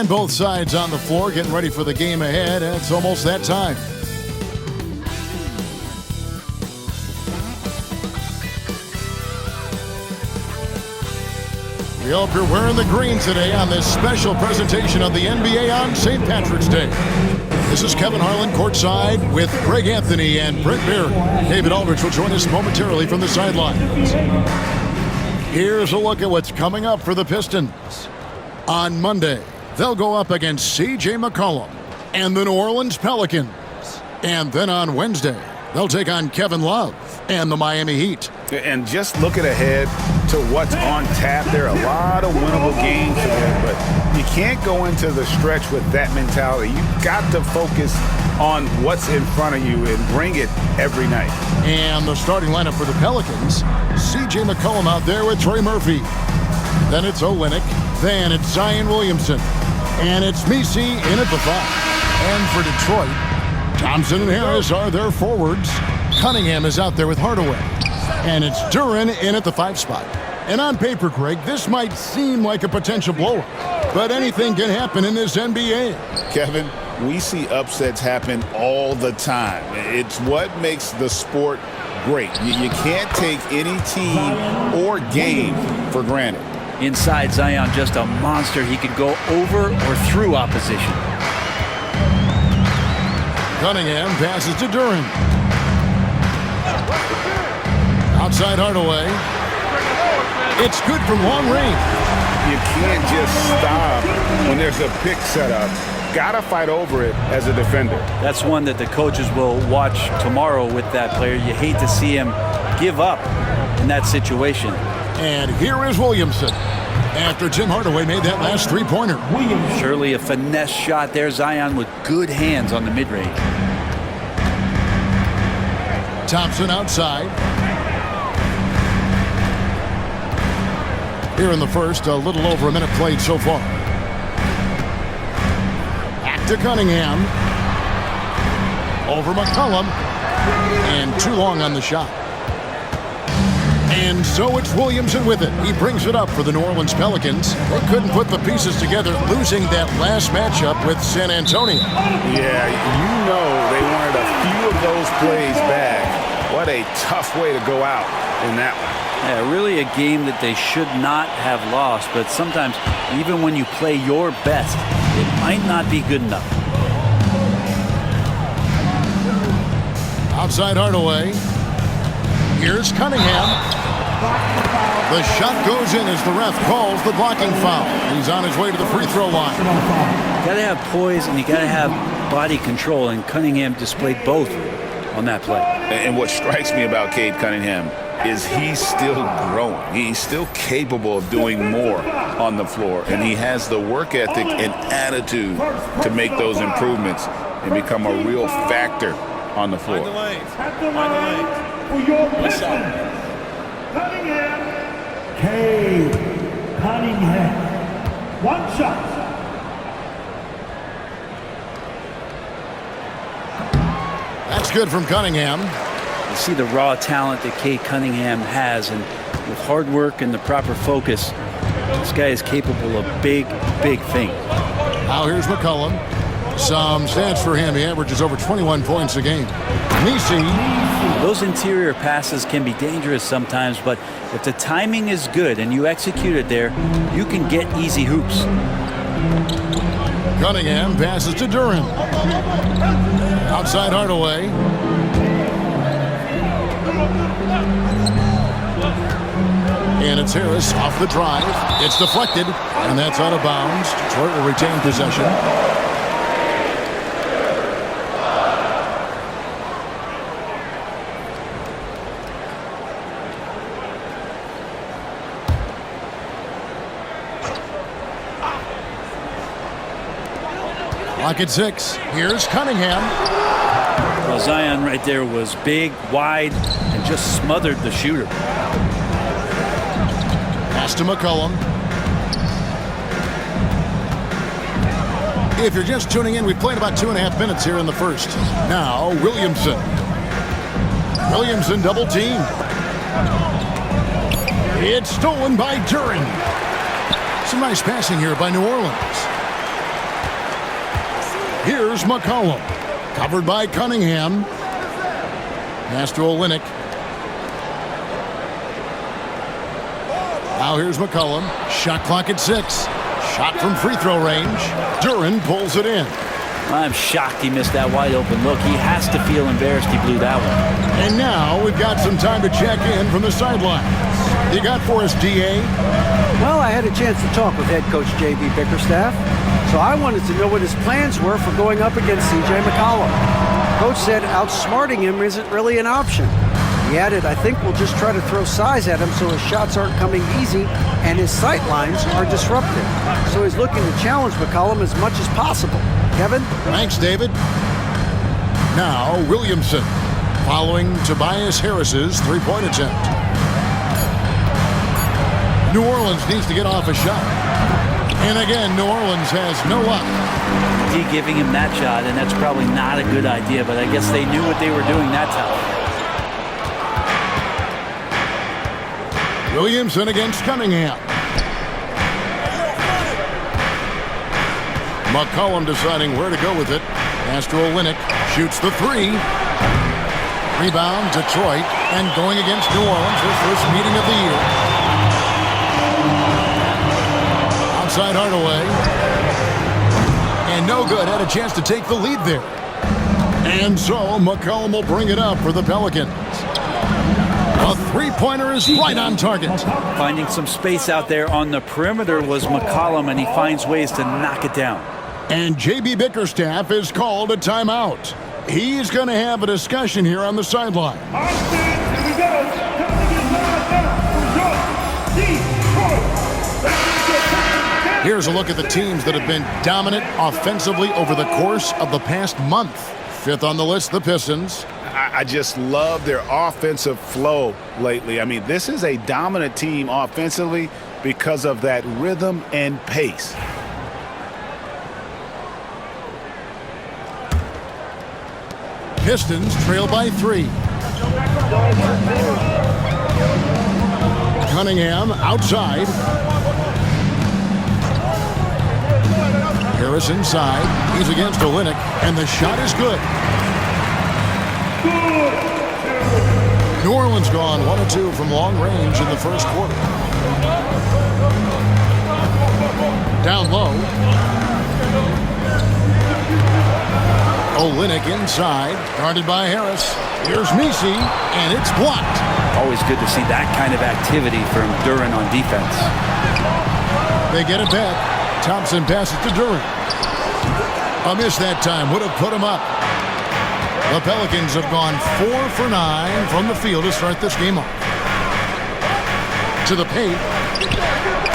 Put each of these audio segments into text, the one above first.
And both sides on the floor getting ready for the game ahead. It's almost that time. We hope you're wearing the green today on this special presentation of the NBA on St. Patrick's Day. This is Kevin Harlan courtside with Greg Anthony and Brent Beard. David Aldridge will join us momentarily from the sidelines. Here's a look at what's coming up for the Pistons. On Monday, they'll go up against C.J. McCollum and the New Orleans Pelicans. And then on Wednesday, they'll take on Kevin Love and the Miami Heat. And just looking ahead to what's on tap, there are a lot of winnable games today, but you can't go into the stretch with that mentality. You've got to focus on what's in front of you and bring it every night. And the starting lineup for the Pelicans, C.J. McCollum out there with Trey Murphy. Then it's Olynyk. Then it's Zion Williamson. And it's Messi in at the 5. And for Detroit, Thompson and Harris are their forwards. Cunningham is out there with Hardaway. And it's Duren in at the 5 spot. And on paper, Greg, this might seem like a potential blowout, but anything can happen in this NBA. Kevin, we see upsets happen all the time. It's what makes the sport great. You can't take any team or game for granted. Inside, Zion just a monster. He could go over or through opposition. Cunningham passes to Duren. Outside Hardaway. It's good from long range. You can't just stop when there's a pick set up. Gotta fight over it as a defender. That's one that the coaches will watch tomorrow with that player. You hate to see him give up in that situation. And here is Williamson after Tim Hardaway made that last three-pointer. Surely a finesse shot there. Zion with good hands on the mid-range. Thompson outside. Here in the first, a little over a minute played so far. Back to Cunningham. Over McCollum. And too long on the shot. And so it's Williamson with it. He brings it up for the New Orleans Pelicans. They couldn't put the pieces together, losing that last matchup with San Antonio. Yeah, you know they wanted a few of those plays back. What a tough way to go out in that one. Yeah, really a game that they should not have lost, but sometimes even when you play your best, it might not be good enough. Outside Hardaway. Here's Cunningham. The shot goes in as the ref calls the blocking foul. He's on his way to the free throw line. You gotta have poise and you gotta have body control, and Cunningham displayed both on that play. And what strikes me about Cade Cunningham is he's still growing. He's still capable of doing more on the floor, and he has the work ethic and attitude to make those improvements and become a real factor on the floor. Cade Cunningham. One shot. That's good from Cunningham. You see the raw talent that Cade Cunningham has, and with hard work and the proper focus, this guy is capable of big, big things. Now here's McCollum. Some stats for him. He averages over 21 points a game. Messi. Those interior passes can be dangerous sometimes, but if the timing is good and you execute it there, you can get easy hoops. Cunningham passes to Duren. Outside Hardaway. And it's Harris off the drive. It's deflected, and that's out of bounds. Detroit will retain possession. Lock at 6. Here's Cunningham. Well, Zion right there was big, wide, and just smothered the shooter. Pass to McCollum. If you're just tuning in, we've played about 2.5 minutes here in the first. Now, Williamson. Williamson double team. It's stolen by Duren. Some nice passing here by New Orleans. Here's McCollum. Covered by Cunningham. Pass to Olynyk. Now here's McCollum. Shot clock at 6. Shot from free throw range. Duren pulls it in. I'm shocked he missed that wide open look. He has to feel embarrassed he blew that one. And now we've got some time to check in from the sidelines. You got for us, DA? Well, I had a chance to talk with head coach J.B. Bickerstaff, so I wanted to know what his plans were for going up against C.J. McCollum. Coach said outsmarting him isn't really an option. He added, I think we'll just try to throw size at him so his shots aren't coming easy and his sight lines are disrupted. So he's looking to challenge McCollum as much as possible. Kevin? Thanks, David. Now, Williamson, following Tobias Harris's three-point attempt. New Orleans needs to get off a shot. And again, New Orleans has no luck. D giving him that shot, and that's probably not a good idea, but I guess they knew what they were doing that time. Williamson against Cunningham. McCollum deciding where to go with it. Pass to Olynyk. Shoots the three. Rebound, Detroit. And going against New Orleans, their first meeting of the year. Outside Hardaway. And no good. Had a chance to take the lead there. And so McCollum will bring it up for the Pelicans. A three-pointer is right on target. Finding some space out there on the perimeter was McCollum, and he finds ways to knock it down. And J.B. Bickerstaff is called a timeout. He's going to have a discussion here on the sideline. Here's a look at the teams that have been dominant offensively over the course of the past month. Fifth on the list, the Pistons. I just love their offensive flow lately. I mean, this is a dominant team offensively because of that rhythm and pace. Pistons trail by 3. Cunningham outside. Harris inside. He's against Olynyk, and the shot is good. New Orleans gone 1 of 2 from long range in the first quarter. Down low. Olynyk inside, guarded by Harris. Here's Messi, and it's blocked. Always good to see that kind of activity from Duren on defense. They get it back. Thompson passes to Duren. A miss that time would have put him up. The Pelicans have gone 4 for 9 from the field to start this game off. To the paint.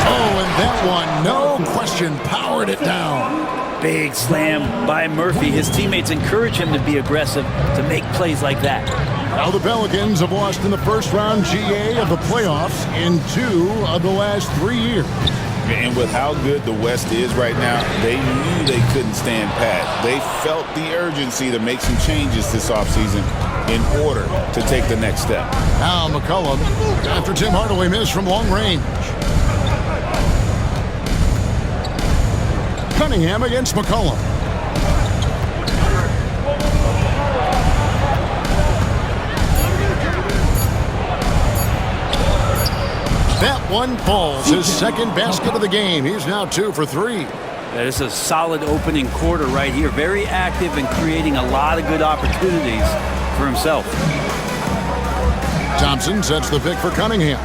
Oh, and that one, no question, powered it down. Big slam by Murphy. His teammates encourage him to be aggressive, to make plays like that. Now the Pelicans have lost in the first round GA of the playoffs in 2 of the last 3 years. And with how good the West is right now, they knew they couldn't stand pat. They felt the urgency to make some changes this offseason in order to take the next step. Now McCollum, after Tim Hardaway missed from long range. Cunningham against McCollum. That one falls, his second basket of the game. He's now 2 for 3. That is a solid opening quarter right here. Very active and creating a lot of good opportunities for himself. Thompson sets the pick for Cunningham.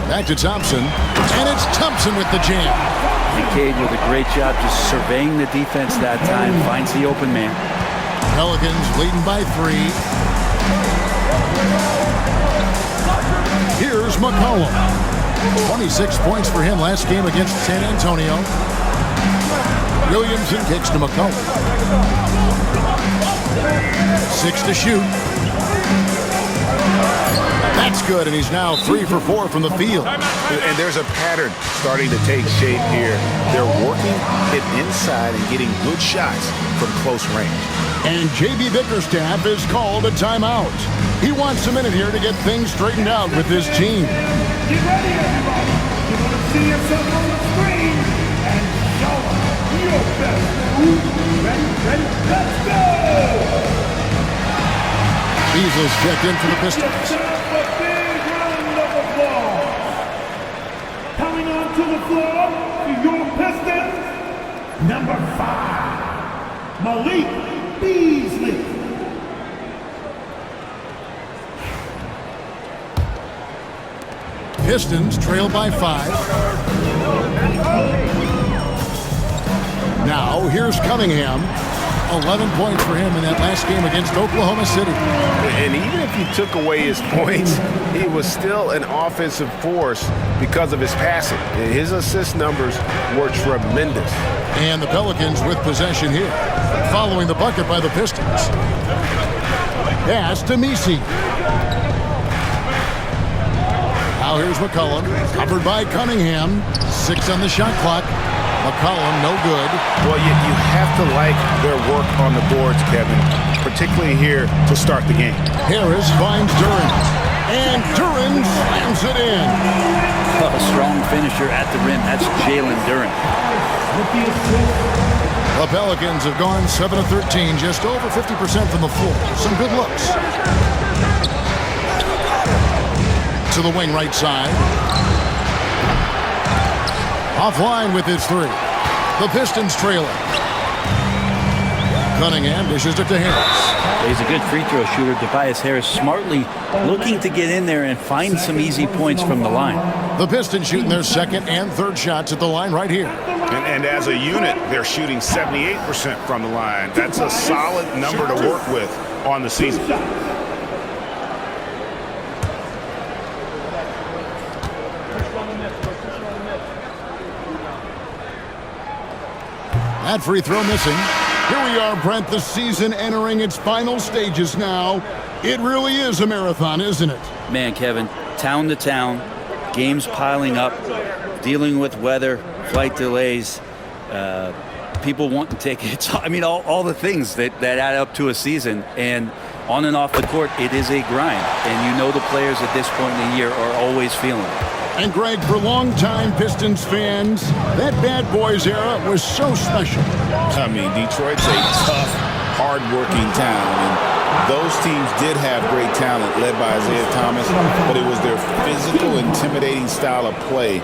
Back to Thompson, and it's Thompson with the jam. Cade with a great job just surveying the defense that time, finds the open man. Pelicans leading by 3. Here's McCollum. 26 points for him last game against San Antonio. Williamson kicks to McCollum. 6 to shoot. That's good, and he's now 3 for 4 from the field. And there's a pattern starting to take shape here. They're working it inside and getting good shots from close range. And J.B. Bickerstaff is called a timeout. He wants a minute here to get things straightened out with his team. Get ready, everybody. You want to see yourself on the screen and show us your best. Ready, ready, ready. is checked in for the Pistons. A big round of applause. Coming onto the floor for your Pistons, number 5, Malik Beasley. Pistons trail by 5. Now, here's Cunningham. 11 points for him in that last game against Oklahoma City. And even if you took away his points, he was still an offensive force because of his passing. His assist numbers were tremendous. And the Pelicans with possession here, following the bucket by the Pistons. Pass to Messi. Now here's McCollum, covered by Cunningham. 6 on the shot clock. McCollum, no good. Well, you have to like their work on the boards, Kevin, particularly here to start the game. Harris finds Duren. And Duren slams it in. A strong finisher at the rim. That's Jalen Duren. The Pelicans have gone 7 of 13, just over 50% from the floor. Some good looks. To the wing right side. Offline with his 3. The Pistons trailing. Cunningham dishes it to Harris. He's a good free throw shooter. Tobias Harris smartly looking to get in there and find some easy points from the line. The Pistons shooting their second and third shots at the line right here. And as a unit, they're shooting 78% from the line. That's a solid number to work with on the season. That free throw missing. Here we are, Brent, the season entering its final stages now. It really is a marathon, isn't it? Man, Kevin, town to town, games piling up, dealing with weather, flight delays, people wanting tickets. I mean, all the things that add up to a season. And on and off the court, it is a grind. And you know the players at this point in the year are always feeling it. And Greg, for longtime Pistons fans, that Bad Boys era was so special. I mean, Detroit's a tough, hard-working town, and those teams did have great talent led by Isaiah Thomas, but it was their physical, intimidating style of play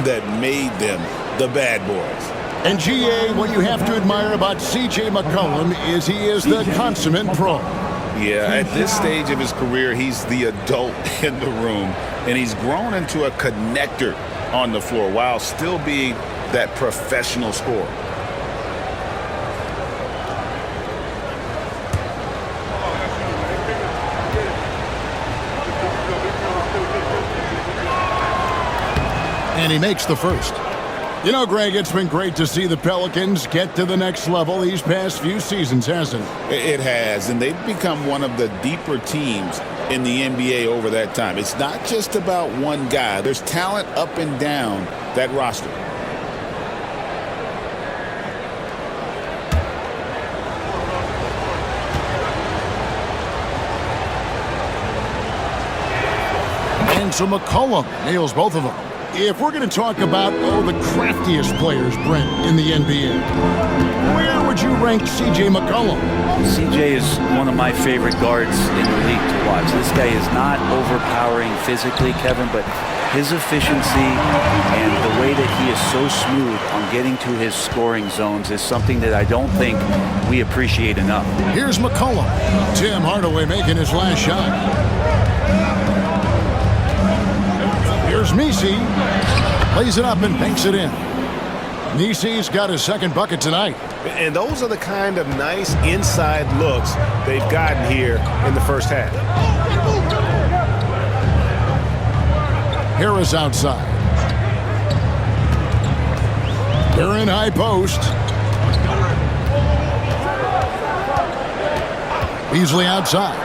that made them the Bad Boys. And GA, what you have to admire about C.J. McCollum is he is the consummate pro. Yeah, at this stage of his career, he's the adult in the room, and he's grown into a connector on the floor while still being that professional scorer. And he makes the first. You know, Greg, it's been great to see the Pelicans get to the next level these past few seasons, hasn't it? It has, and they've become one of the deeper teams in the NBA over that time. It's not just about one guy. There's talent up and down that roster. And so McCollum nails both of them. If we're going to talk about, the craftiest players, Brent, in the NBA, where would you rank C.J. McCollum? CJ is one of my favorite guards in the league to watch. This guy is not overpowering physically, Kevin, but his efficiency and the way that he is so smooth on getting to his scoring zones is something that I don't think we appreciate enough. Here's McCollum. Tim Hardaway making his last shot. Here's Messi. Lays it up and banks it in. Messi's got his second bucket tonight. And those are the kind of nice inside looks they've gotten here in the first half. Harris outside. They're in high post. Beasley outside.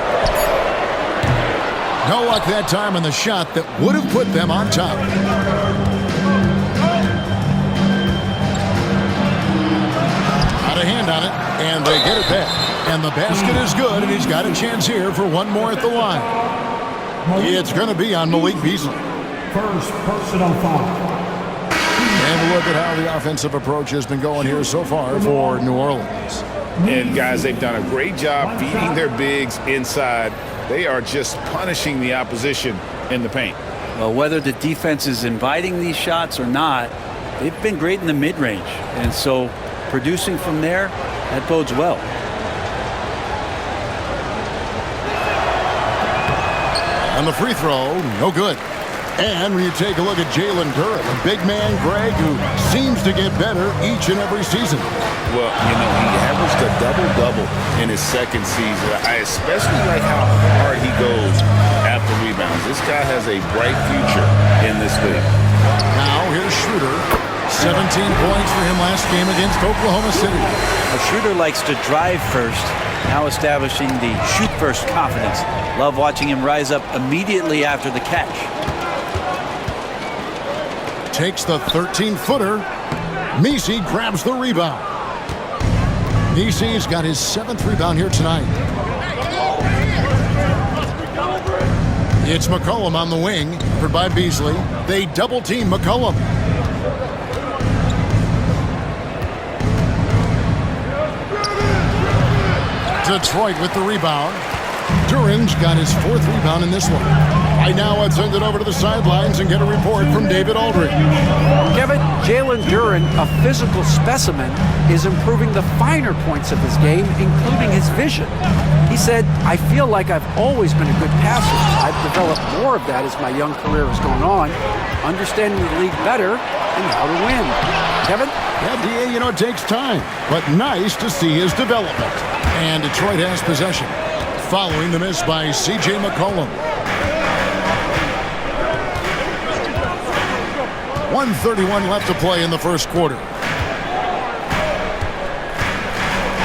No luck that time on the shot that would have put them on top. Got a hand on it, and they get it back. And the basket is good, and he's got a chance here for one more at the line. It's going to be on Malik Beasley. First personal foul. And look at how the offensive approach has been going here so far for New Orleans. And guys, they've done a great job feeding their bigs inside. They are just punishing the opposition in the paint. Well, whether the defense is inviting these shots or not, they've been great in the mid-range. And so producing from there, that bodes well. On the free throw, no good. And when you take a look at Jalen Duren, a big man, Greg, who seems to get better each and every season. Well, you know, he averaged a double-double in his second season. I especially like how hard he goes after rebounds. This guy has a bright future in this league. Now, here's Schroeder. 17 points for him last game against Oklahoma City. Now, Schroeder likes to drive first, now establishing the shoot-first confidence. Love watching him rise up immediately after the catch. Takes the 13-footer. Messi grabs the rebound. Messi's got his 7th rebound here tonight. It's McCollum on the wing, covered by Beasley. They double-team McCollum. Detroit with the rebound. Duren's got his 4th rebound in this one. Right now, let's send it over to the sidelines and get a report from David Aldridge. Kevin, Jalen Duren, a physical specimen, is improving the finer points of his game, including his vision. He said, "I feel like I've always been a good passer. I've developed more of that as my young career has gone on, understanding the league better and how to win." Kevin? Yeah, DA, you know, it takes time, but nice to see his development. And Detroit has possession, following the miss by C.J. McCollum. 1:31 left to play in the first quarter.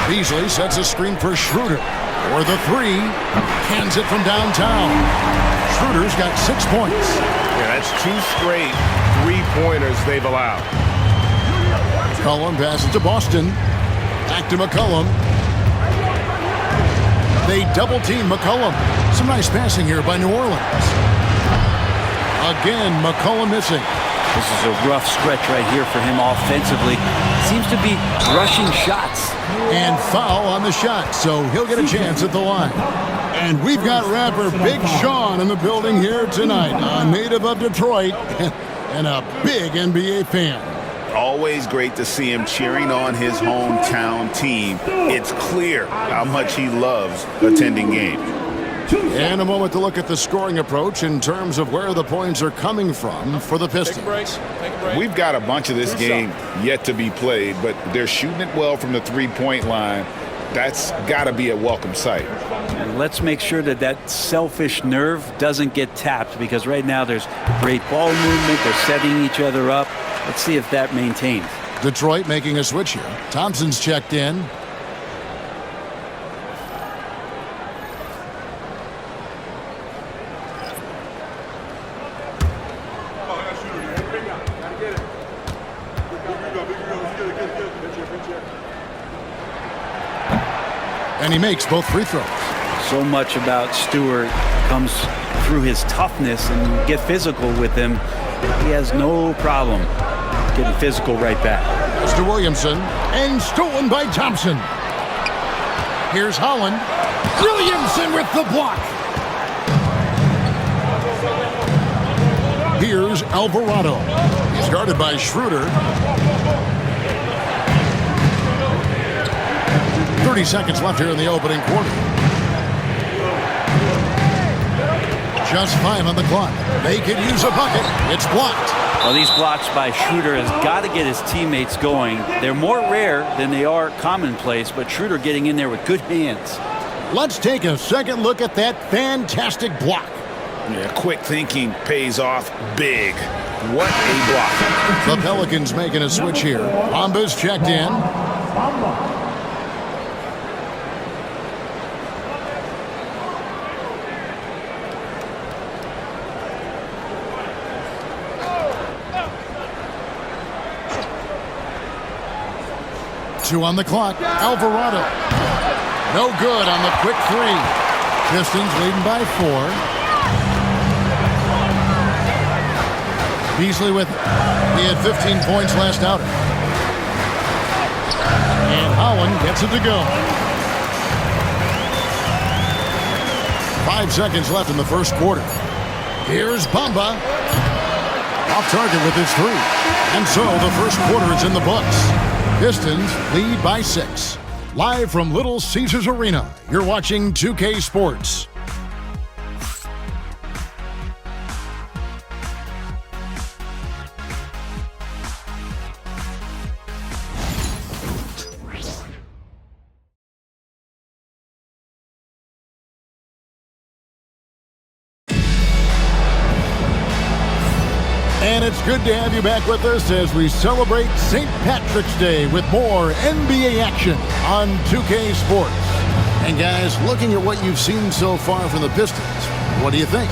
Beasley sets a screen for Schroeder. For the 3, hands it from downtown. Schroeder's got 6 points. Yeah, that's 2 straight 3-pointers they've allowed. McCollum passes to Boston. Back to McCollum. They double-team McCollum. Some nice passing here by New Orleans. Again, McCollum missing. This is a rough stretch right here for him offensively. Seems to be rushing shots. And foul on the shot, so he'll get a chance at the line. And we've got rapper Big Sean in the building here tonight, a native of Detroit and a big NBA fan. Always great to see him cheering on his hometown team. It's clear how much he loves attending games. And a moment to look at the scoring approach in terms of where the points are coming from for the Pistons. We've got a bunch of this game yet to be played, but they're shooting it well from the three-point line. That's got to be a welcome sight. And let's make sure that that selfish nerve doesn't get tapped, because right now there's great ball movement. They're setting each other up. Let's see if that maintains. Detroit making a switch here. Thompson's checked in. And he makes both free throws. So much about Stewart comes through his toughness, and get physical with him. He has no problem getting physical right back. Mr. Williamson, and stolen by Thompson. Here's Holland. Williamson with the block. Here's Alvarado. He's guarded by Schroeder. 30 seconds left here in the opening quarter. Just 5 on the clock. They could use a bucket. It's blocked. Well, these blocks by Schroeder has got to get his teammates going. They're more rare than they are commonplace, but Schroeder getting in there with good hands. Let's take a second look at that fantastic block. Yeah, quick thinking pays off big. What a block. The Pelicans making a switch here. Bamba's checked in. Two on the clock. Alvarado. No good on the quick 3. Pistons leading by 4. Beasley with it. He had 15 points last outing. And Allen gets it to go. 5 seconds left in the first quarter. Here's Bamba. Off target with his 3. And so the first quarter is in the books. Pistons lead by 6. Live from Little Caesars Arena, you're watching 2K Sports. And it's good to have you back with us as we celebrate St. Patrick's Day with more NBA action on 2K Sports. And guys, looking at what you've seen so far from the Pistons, what do you think?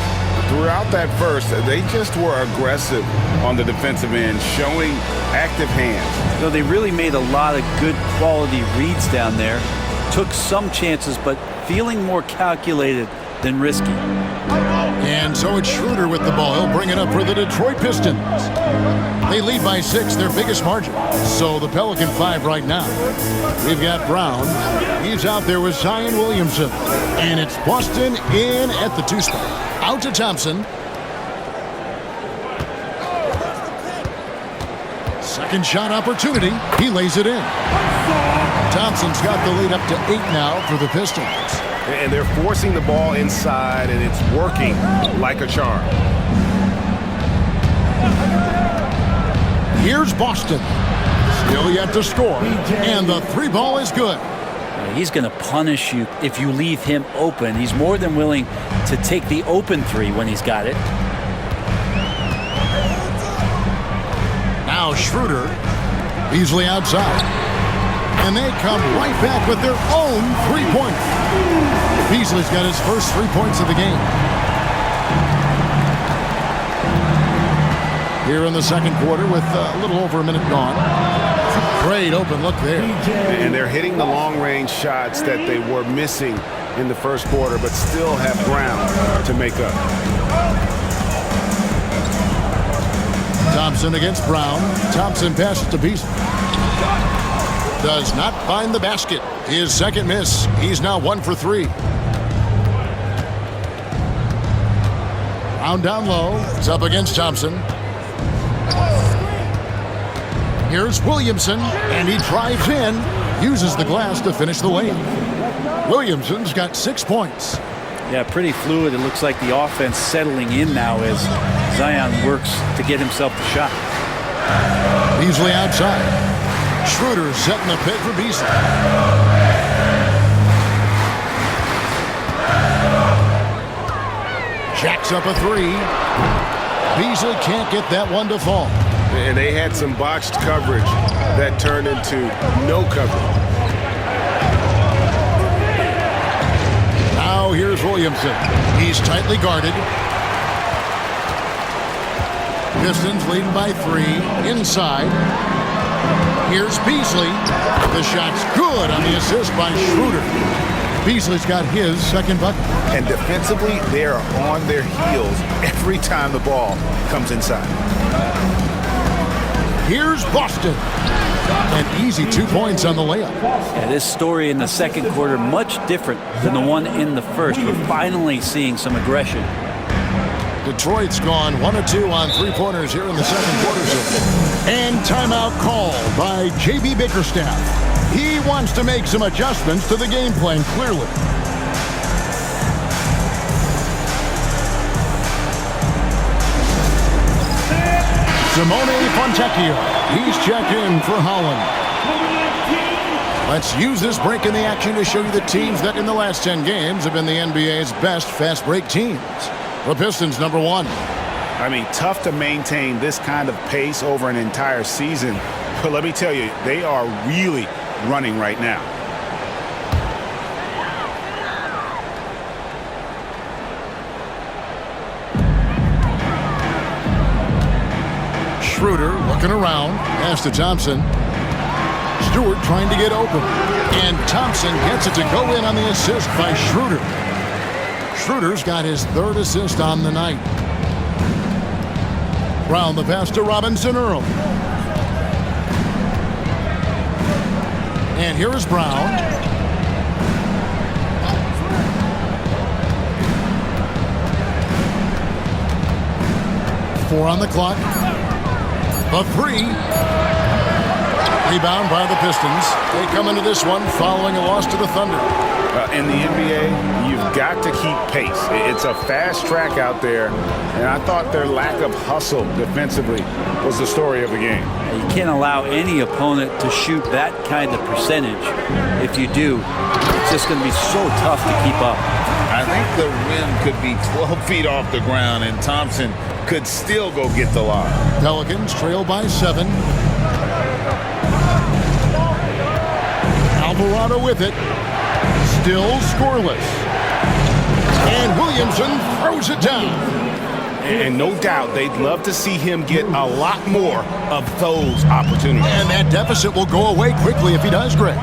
Throughout that first, they just were aggressive on the defensive end, showing active hands. So they really made a lot of good quality reads down there. Took some chances, but feeling more calculated than risky. And so it's Schroeder with the ball. He'll bring it up for the Detroit Pistons. They lead by 6, their biggest margin. So the Pelican 5 right now. We've got Brown. He's out there with Zion Williamson. And it's Boston in at the 2 spot. Out to Thompson. Second shot opportunity. He lays it in. Thompson's got the lead up to 8 now for the Pistons. And they're forcing the ball inside, and it's working like a charm. Here's Boston. Still yet to score. And the 3 ball is good. He's going to punish you if you leave him open. He's more than willing to take the open 3 when he's got it. Now Schroeder. Beasley outside. And they come right back with their own 3-pointer. Beasley's got his first 3 points of the game. Here in the second quarter with a little over a minute gone. Great open look there. And they're hitting the long-range shots that they were missing in the first quarter, but still have ground to make up. Thompson against Brown. Thompson passes to Beasley. Does not find the basket. His second miss. He's now 1 for 3. Brown down low. It's up against Thompson. Here's Williamson, and he drives in. Uses the glass to finish the layup. Williamson's got 6 points. Yeah, pretty fluid. It looks like the offense settling in now as Zion works to get himself the shot. Beasley outside. Schroeder setting the pick for Beasley. Jacks up a 3. Beasley can't get that one to fall. And they had some botched coverage that turned into no coverage. Now here's Williamson. He's tightly guarded. Pistons leading by 3. Inside. Here's Beasley. The shot's good on the assist by Schroeder. Beasley's got his second bucket. And defensively, they are on their heels every time the ball comes inside. Here's Boston. An easy 2 points on the layup. Yeah, this story in the second quarter much different than the one in the first. We're finally seeing some aggression. Detroit's gone 1 of 2 on 3-pointers here in the second quarter. And timeout called by J.B. Bickerstaff. He wants to make some adjustments to the game plan, clearly. Simone Fontecchio. He's checked in for Holland. Let's use this break in the action to show you the teams that in the last 10 games have been the NBA's best fast break teams. The Pistons, number 1. I mean, tough to maintain this kind of pace over an entire season. But let me tell you, they are really running right now. Schroeder looking around. Pass to Thompson. Stewart trying to get open. And Thompson gets it to go in on the assist by Schroeder. Schroeder's got his 3rd assist on the night. Brown the pass to Robinson Earl. And here is Brown. Four on the clock. The three. Rebound by the Pistons. They come into this one following a loss to the Thunder. In the NBA, you've got to keep pace. It's a fast track out there, and I thought their lack of hustle defensively was the story of the game. You can't allow any opponent to shoot that kind of percentage. If you do, it's just going to be so tough to keep up. I think the rim could be 12 feet off the ground, and Thompson could still go get the lob. Pelicans trail by 7. Alvarado with it. Still scoreless. And Williamson throws it down. And no doubt they'd love to see him get a lot more of those opportunities. And that deficit will go away quickly if he does, Greg.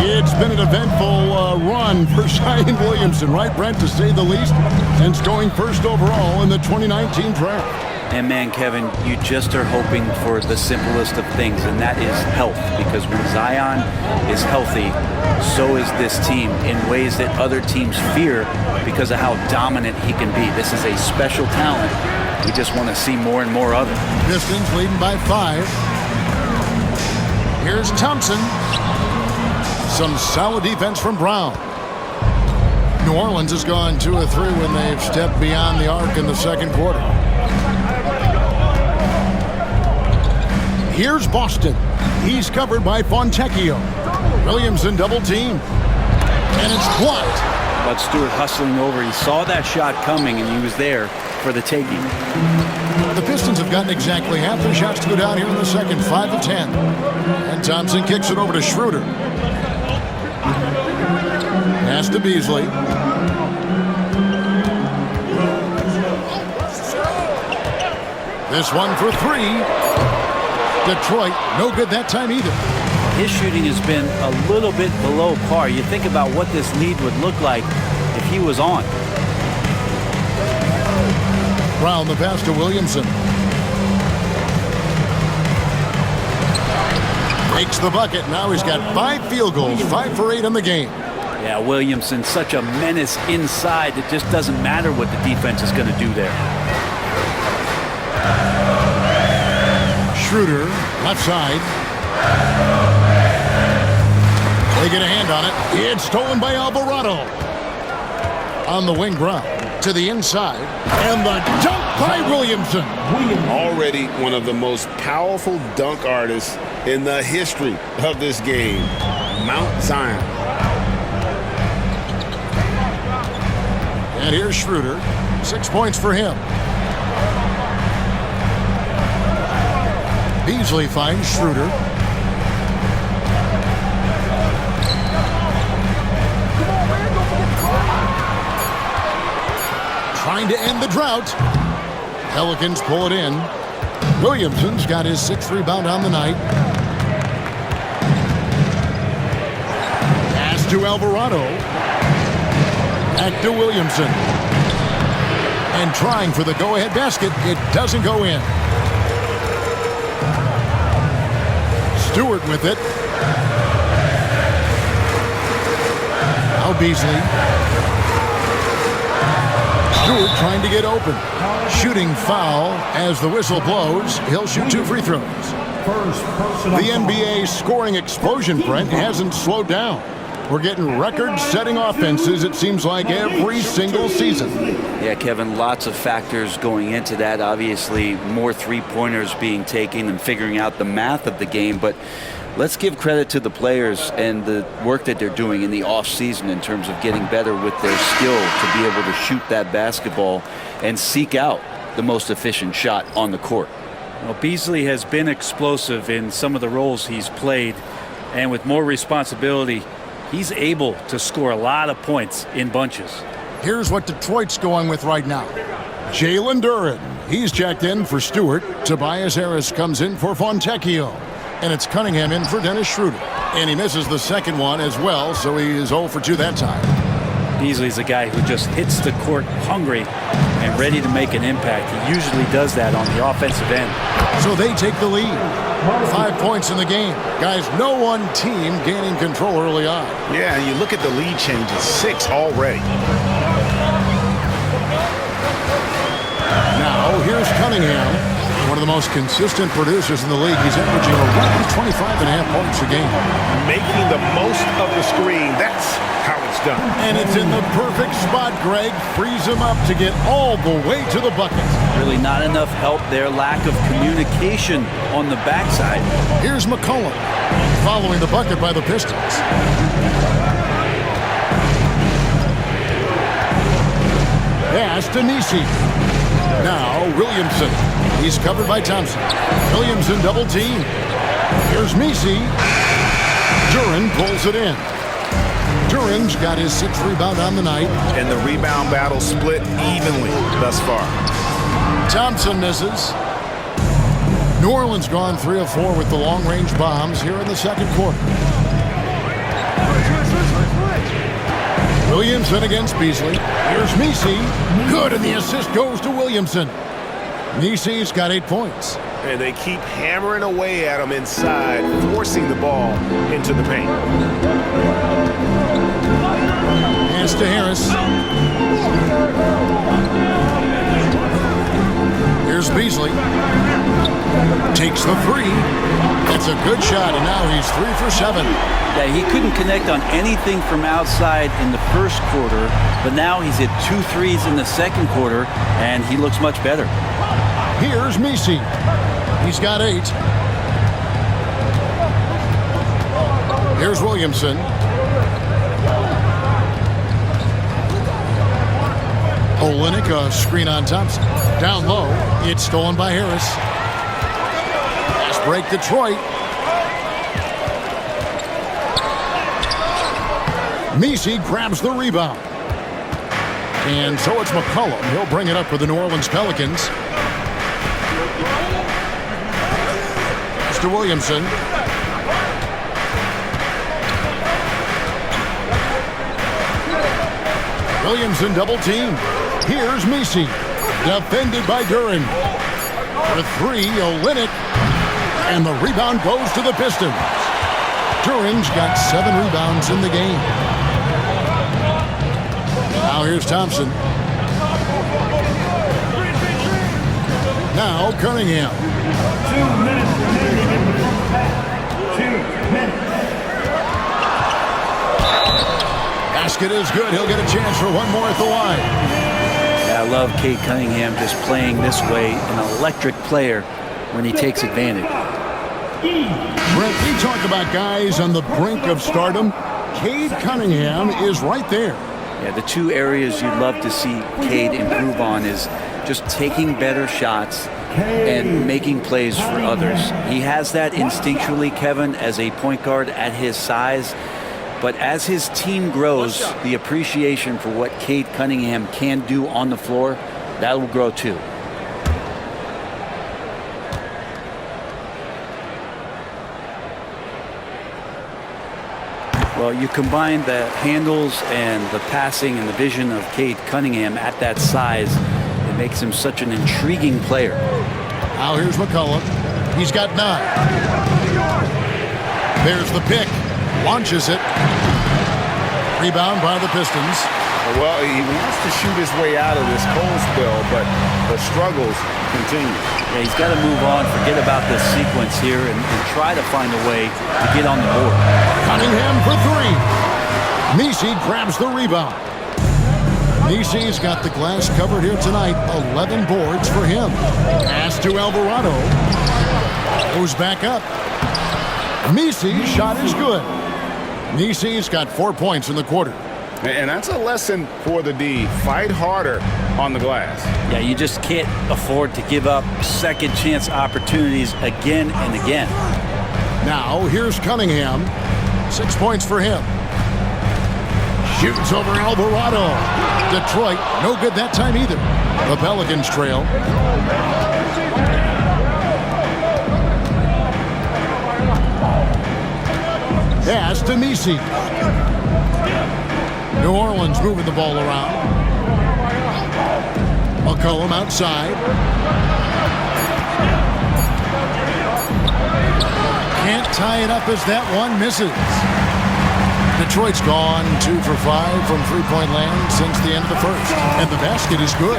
It's been an eventful run for Zion Williamson, right, Brent, to say the least, since going first overall in the 2019 draft. And man, Kevin, you just are hoping for the simplest of things, and that is health. Because when Zion is healthy, so is this team in ways that other teams fear because of how dominant he can be. This is a special talent. We just want to see more and more of it. Pistons leading by 5. Here's Thompson. Some solid defense from Brown. New Orleans has gone 2 of 3 when they've stepped beyond the arc in the second quarter. Here's Boston. He's covered by Fontecchio. Williamson double team. And it's blocked. But Stewart hustling over. He saw that shot coming, and he was there for the taking. The Pistons have gotten exactly half their shots to go down here in the second, 5 of 10. And Thompson kicks it over to Schroeder. Pass to Beasley. This one for 3. Detroit, no good that time either. His shooting has been a little bit below par. You think about what this lead would look like if he was on. Brown the pass to Williamson. Makes the bucket. Now he's got 5 field goals, 5 for 8 in the game. Yeah, Williamson, such a menace inside. It just doesn't matter what the defense is going to do there. Schroeder, left side. They get a hand on it. It's stolen by Alvarado. On the wing, Brown to the inside. And the dunk by Williamson. Already one of the most powerful dunk artists in the history of this game. Mount Zion. And here's Schroeder. 6 points for him. Beasley finds Schroeder. Trying to end the drought. Pelicans pull it in. Williamson's got his 6th rebound on the night. Pass to Alvarado. Back to Williamson. And trying for the go-ahead basket. It doesn't go in. Stewart with it. Now Beasley. Stewart trying to get open. Shooting foul as the whistle blows. He'll shoot 2 free throws. The NBA scoring explosion, Brent, hasn't slowed down. We're getting record-setting offenses, it seems like, every single season. Yeah, Kevin, lots of factors going into that. Obviously, more three-pointers being taken and figuring out the math of the game. But let's give credit to the players and the work that they're doing in the off-season in terms of getting better with their skill to be able to shoot that basketball and seek out the most efficient shot on the court. Well, Beasley has been explosive in some of the roles he's played, and with more responsibility, he's able to score a lot of points in bunches. Here's what Detroit's going with right now. Jalen Duren. He's checked in for Stewart. Tobias Harris comes in for Fontecchio. And it's Cunningham in for Dennis Schroeder. And he misses the second one as well, so he is 0 for 2 that time. Beasley's a guy who just hits the court hungry and ready to make an impact. He usually does that on the offensive end. So they take the lead. 5 points in the game. Guys, no one team gaining control early on. Yeah, you look at the lead changes, 6 already. Now, here's Cunningham, one of the most consistent producers in the league. He's averaging around 25.5 points a game. Making the most of the screen, that's how it's done. And it's in the perfect spot, Greg. Frees him up to get all the way to the bucket. Really not enough help there. Lack of communication on the backside. Here's McCollum, following the bucket by the Pistons. Pass to Nisi. Now Williamson. He's covered by Thompson. Williamson double team. Here's Nisi. Duren pulls it in. Duren's got his 6th rebound on the night. And the rebound battle split evenly thus far. Thompson misses. New Orleans gone 3 of 4 with the long-range bombs here in the second quarter. Williamson against Beasley. Here's Nisi. Good, and the assist goes to Williamson. Nisi's got 8 points. And they keep hammering away at him inside, forcing the ball into the paint. Pass to Harris. Here's Beasley. Takes the 3. That's a good shot, and now he's 3 for 7. Yeah, he couldn't connect on anything from outside in the first quarter, but now he's hit 2 threes in the second quarter, and he looks much better. Here's Nisi. He's got 8. Here's Williamson. Olynyk, a screen on Thompson. Down low, it's stolen by Harris. Fast break Detroit. Nisi grabs the rebound. And so it's McCollum. He'll bring it up for the New Orleans Pelicans. To Williamson. Williamson double team. Here's Nisi. Defended by Duren. For 3, Olynyk. And the rebound goes to the Pistons. Duren's got 7 rebounds in the game. Now here's Thompson. Now Cunningham. 2 minutes remaining in the first half. 2 minutes. Basket is good. He'll get a chance for one more at the line. Yeah, I love Cade Cunningham just playing this way. An electric player when he takes advantage. Brent, we talk about guys on the brink of stardom. Cade Cunningham is right there. Yeah, the 2 areas you'd love to see Cade improve on is just taking better shots and making plays for others. He has that instinctually, Kevin, as a point guard at his size. But as his team grows, the appreciation for what Cade Cunningham can do on the floor, that will grow too. Well, you combine the handles and the passing and the vision of Cade Cunningham at that size, it makes him such an intriguing player. Now here's McCollum. He's got 9. There's the pick. Launches it. Rebound by the Pistons. Well, he wants to shoot his way out of this cold spell, but the struggles continue. Yeah, he's got to move on, forget about this sequence here, and try to find a way to get on the board. Cunningham for 3. Nisi grabs the rebound. Nisi's got the glass covered here tonight. 11 boards for him. Pass to Alvarado. Goes back up. Nisi's shot is good. Nisi's got 4 points in the quarter. And that's a lesson for the D. Fight harder on the glass. Yeah, you just can't afford to give up second chance opportunities again and again. Now, here's Cunningham. 6 points for him. Shoots over Alvarado. Detroit, no good that time either. The Pelicans trail. Pass to Nisi. New Orleans moving the ball around. McCollum outside. Can't tie it up as that one misses. Detroit's gone 2 for 5 from three-point land since the end of the first. And the basket is good.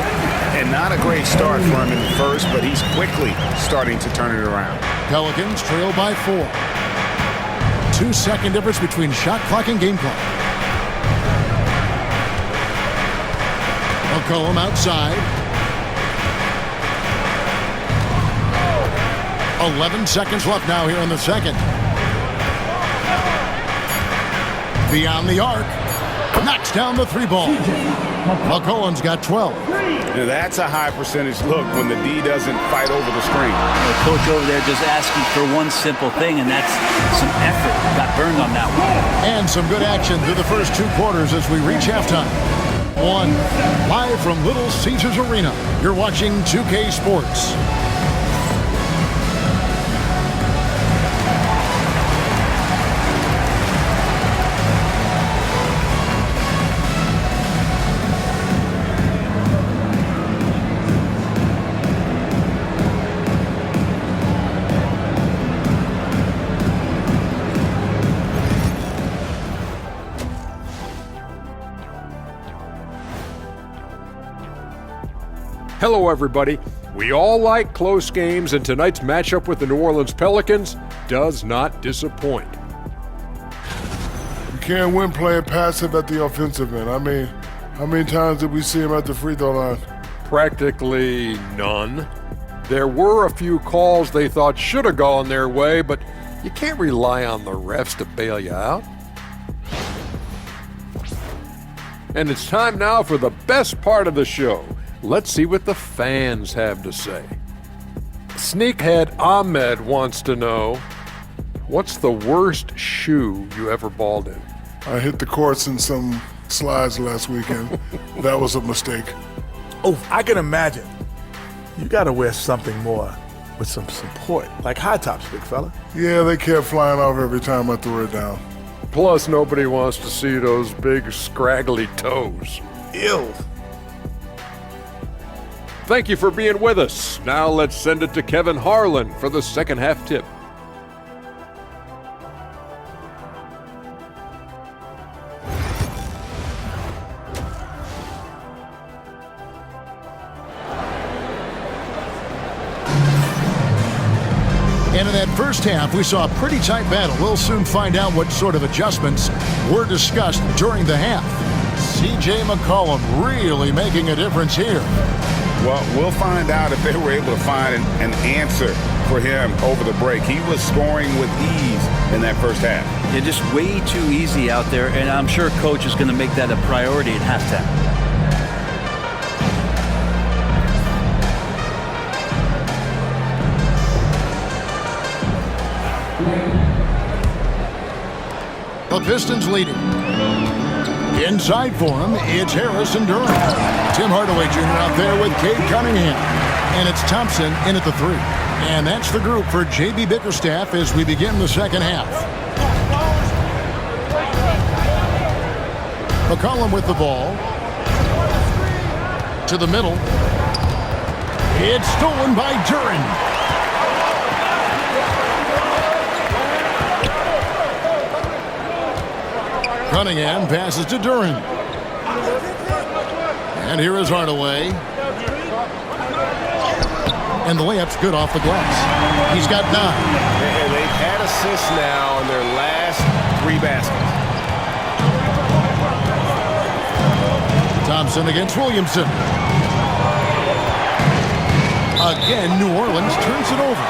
And not a great start for him in the first, but he's quickly starting to turn it around. Pelicans trail by 4. 2-second difference between shot clock and game clock. McCollum outside. 11 seconds left now here in the second. Beyond the arc. Knocks down the 3-ball. McCollum's got 12. Now that's a high percentage look when the D doesn't fight over the screen. The coach over there just asking for one simple thing, and that's some effort. Got burned on that one. And some good action through the first 2 quarters as we reach halftime. Live from Little Caesars Arena. You're watching 2K Sports. Hello, everybody. We all like close games, and tonight's matchup with the New Orleans Pelicans does not disappoint. You can't win playing passive at the offensive end. I mean, how many times did we see him at the free throw line? Practically none. There were a few calls they thought should have gone their way, but you can't rely on the refs to bail you out. And it's time now for the best part of the show. Let's see what the fans have to say. Sneakhead Ahmed wants to know, what's the worst shoe you ever balled in? I hit the courts in some slides last weekend. That was a mistake. Oh, I can imagine. You got to wear something more with some support, like high tops, big fella. Yeah, they kept flying off every time I threw it down. Plus, nobody wants to see those big, scraggly toes. Ew. Thank you for being with us. Now let's send it to Kevin Harlan for the second half tip. And in that first half, we saw a pretty tight battle. We'll soon find out what sort of adjustments were discussed during the half. C.J. McCollum really making a difference here. Well, we'll find out if they were able to find an answer for him over the break. He was scoring with ease in that first half. They're just way too easy out there, and I'm sure coach is going to make that a priority at halftime. The Pistons leading. Inside for him, it's Harrison Durham. Tim Hardaway Jr. out there with Cade Cunningham. And it's Thompson in at the 3. And that's the group for J.B. Bickerstaff as we begin the second half. McCollum with the ball. To the middle. It's stolen by Duran. Cunningham passes to Duran. And here is Hardaway. And the layup's good off the glass. He's got 9. And they've had assists now on their last 3 baskets. Thompson against Williamson. Again, New Orleans turns it over.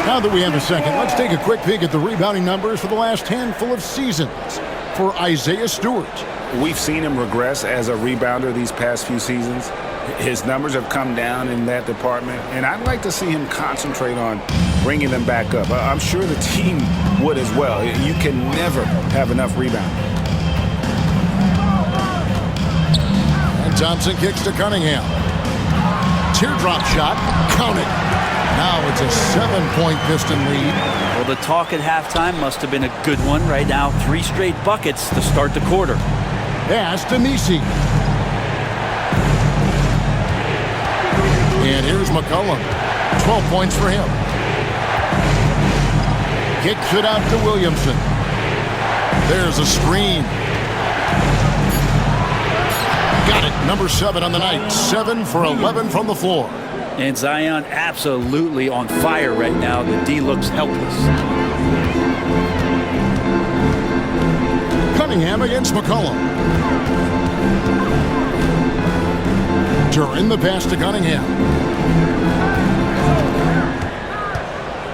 Now that we have a second, let's take a quick peek at the rebounding numbers for the last handful of seasons for Isaiah Stewart. We've seen him regress as a rebounder these past few seasons. His numbers have come down in that department, and I'd like to see him concentrate on bringing them back up. I'm sure the team would as well. You can never have enough rebounding. And Thompson kicks to Cunningham. Teardrop shot, counted. Now it's a 7-point Piston lead. Well, the talk at halftime must have been a good one. Right now, 3 straight buckets to start the quarter. Pass to Misi. And here's McCollum. 12 points for him. Kicks it out to Williamson. There's a screen. Got it. Number 7 on the night. 7 for 11 from the floor. And Zion absolutely on fire right now. The D looks helpless. Cunningham against McCollum. During the pass to Cunningham.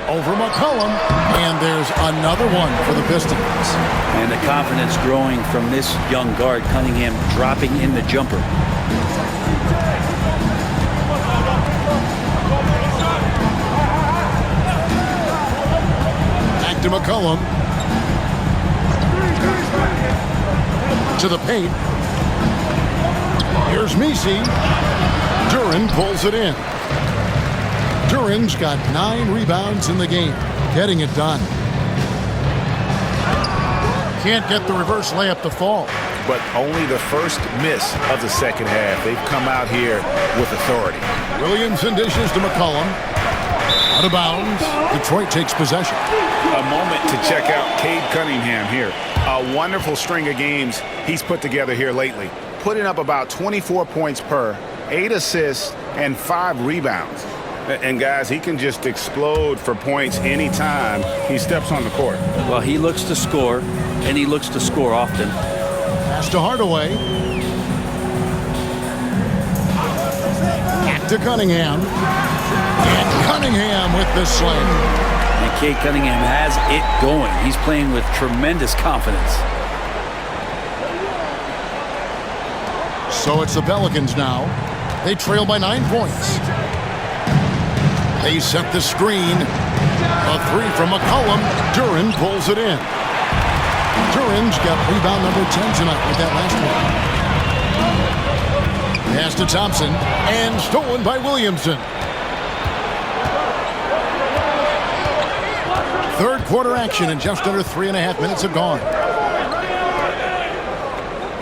Over McCollum. And there's another one for the Pistons. And the confidence growing from this young guard, Cunningham, dropping in the jumper. Back to McCollum. To the paint. Here's Messi. Duran pulls it in. Duran's got 9 rebounds in the game. Getting it done. Can't get the reverse layup to fall. But only the first miss of the second half. They've come out here with authority. Williamson dishes to McCollum. Out of bounds. Detroit takes possession. A moment to check out Cade Cunningham here. A wonderful string of games he's put together here lately. Putting up about 24 points per, 8 assists, and 5 rebounds. And guys, he can just explode for points anytime he steps on the court. Well, he looks to score, and he looks to score often. Pass to Hardaway. Back to Cunningham. And Cunningham with the slam. And Cade Cunningham has it going. He's playing with tremendous confidence. So it's the Pelicans now. They trail by 9 points. They set the screen. A 3 from McCollum. Duran pulls it in. Duran's got rebound number 10 tonight with that last one. Pass to Thompson. And stolen by Williamson. Third quarter action, and just under 3.5 minutes have gone.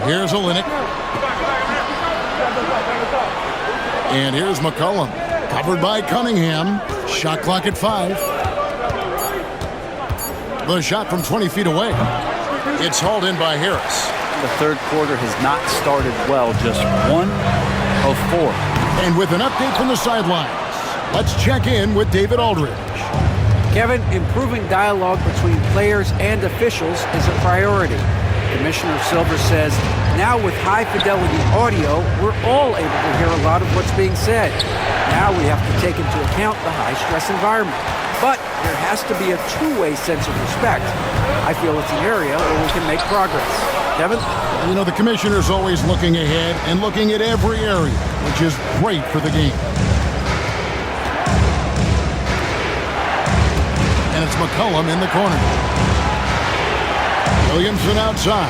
Here's Olynyk. And here's McCollum. Covered by Cunningham. Shot clock at 5. The shot from 20 feet away. It's hauled in by Harris. The third quarter has not started well. Just 1 of 4. And with an update from the sidelines, let's check in with David Aldridge. Kevin, improving dialogue between players and officials is a priority. Commissioner Silver says, now with high-fidelity audio, we're all able to hear a lot of what's being said. Now we have to take into account the high-stress environment. But there has to be a two-way sense of respect. I feel it's an area where we can make progress. Kevin? You know, the commissioner's always looking ahead and looking at every area, which is great for the game. And it's McCollum in the corner. Williamson outside.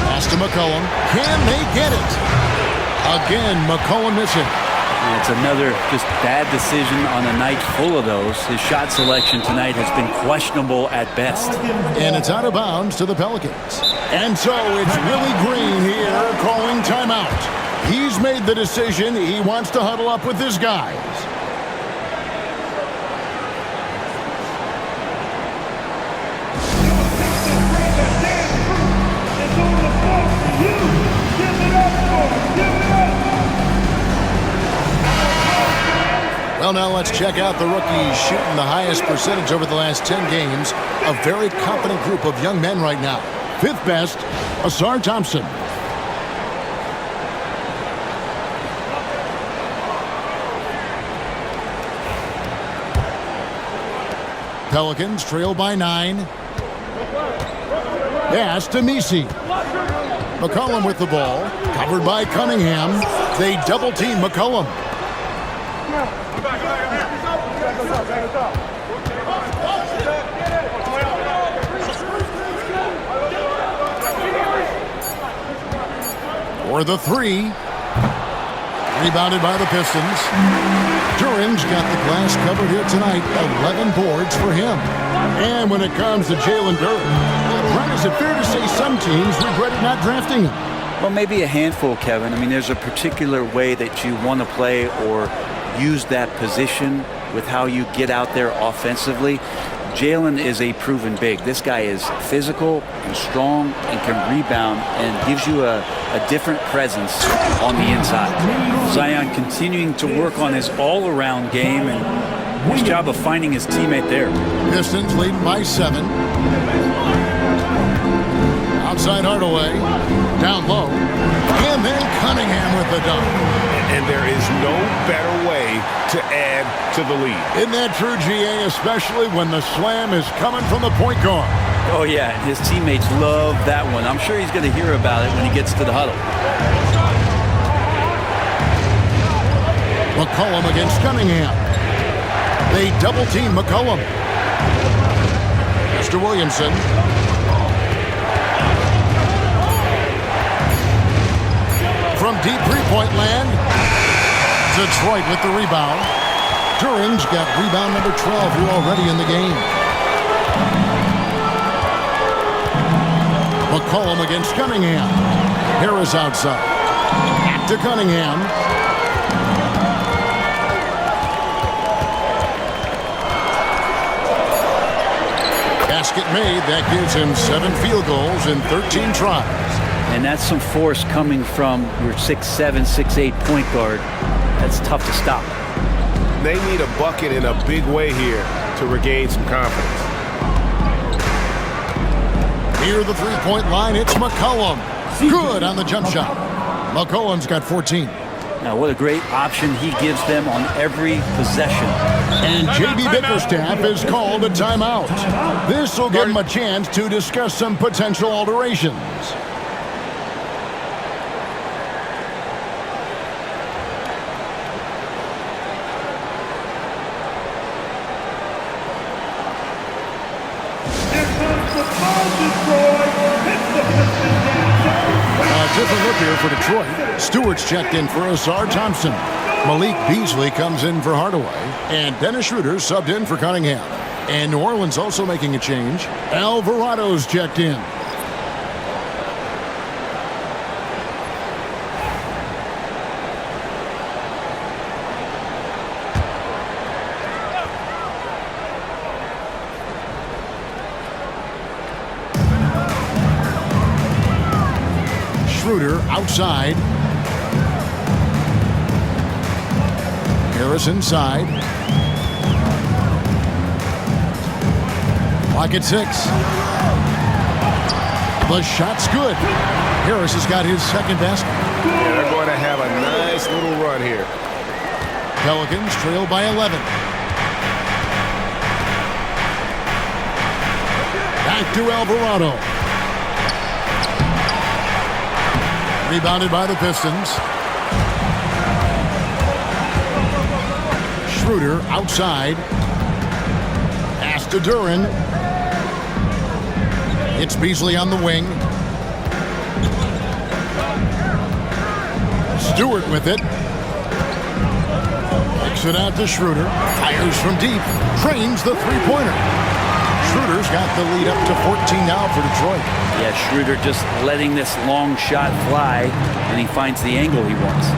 Pass to McCollum. Can they get it? Again, McCollum missing. And it's another just bad decision on a night full of those. His shot selection tonight has been questionable at best. And it's out of bounds to the Pelicans. And so it's Willie Green here calling timeout. He's made the decision. He wants to huddle up with his guys. Well, now let's check out the rookies shooting the highest percentage over the last 10 games. A very confident group of young men right now. 5th best, Asar Thompson. Pelicans trail by 9. Pass to Messi. McCollum with the ball. Covered by Cunningham. They double-team McCollum. For the 3. Rebounded by the Pistons. Duran's got the glass covered here tonight. 11 boards for him. And when it comes to Jalen Duran, Brent, is it fair to say some teams regretted not drafting him? Well, maybe a handful, Kevin. I mean, there's a particular way that you want to play or use that position with how you get out there offensively. Jalen is a proven big. This guy is physical and strong and can rebound and gives you a different presence on the inside. Zion continuing to work on his all-around game and his job of finding his teammate there. Pistons leading by 7. Outside Hardaway, down low, and then Cunningham with the dunk. And there is no better way to add to the lead. Isn't that true, GA, especially when the slam is coming from the point guard? Oh, yeah, his teammates love that one. I'm sure he's going to hear about it when he gets to the huddle. McCollum against Cunningham. They double-team McCollum. Mr. Williamson. From deep three-point land, Detroit with the rebound. Duran's got rebound number 12 here already in the game. McCollum against Cunningham. Harris outside. Back to Cunningham. Basket made. That gives him 7 field goals in 13 tries. And that's some force coming from your 6'7", 6'8" point guard. That's tough to stop. They need a bucket in a big way here to regain some confidence. Near the three-point line, it's McCollum. Good on the jump shot. McCollum's got 14. Now, what a great option he gives them on every possession. And J.B. Bickerstaff is called a timeout. This will give him a chance to discuss some potential alterations. Different look here for Detroit. Stewart's checked in for Asar Thompson. Malik Beasley comes in for Hardaway. And Dennis Schroeder subbed in for Cunningham. And New Orleans also making a change. Alvarado's checked in. Schroeder outside. Harris inside. Clock at 6. The shot's good. Harris has got his second basket. Yeah, they're going to have a nice little run here. Pelicans trail by 11. Back to Alvarado. Rebounded by the Pistons. Schroeder outside. Pass to Duran. It's Beasley on the wing. Stewart with it. Kicks it out to Schroeder. Fires from deep. Trains the three-pointer. Schroeder's got the lead up to 14 now for Detroit. Yeah, Schroeder just letting this long shot fly, and he finds the angle he wants.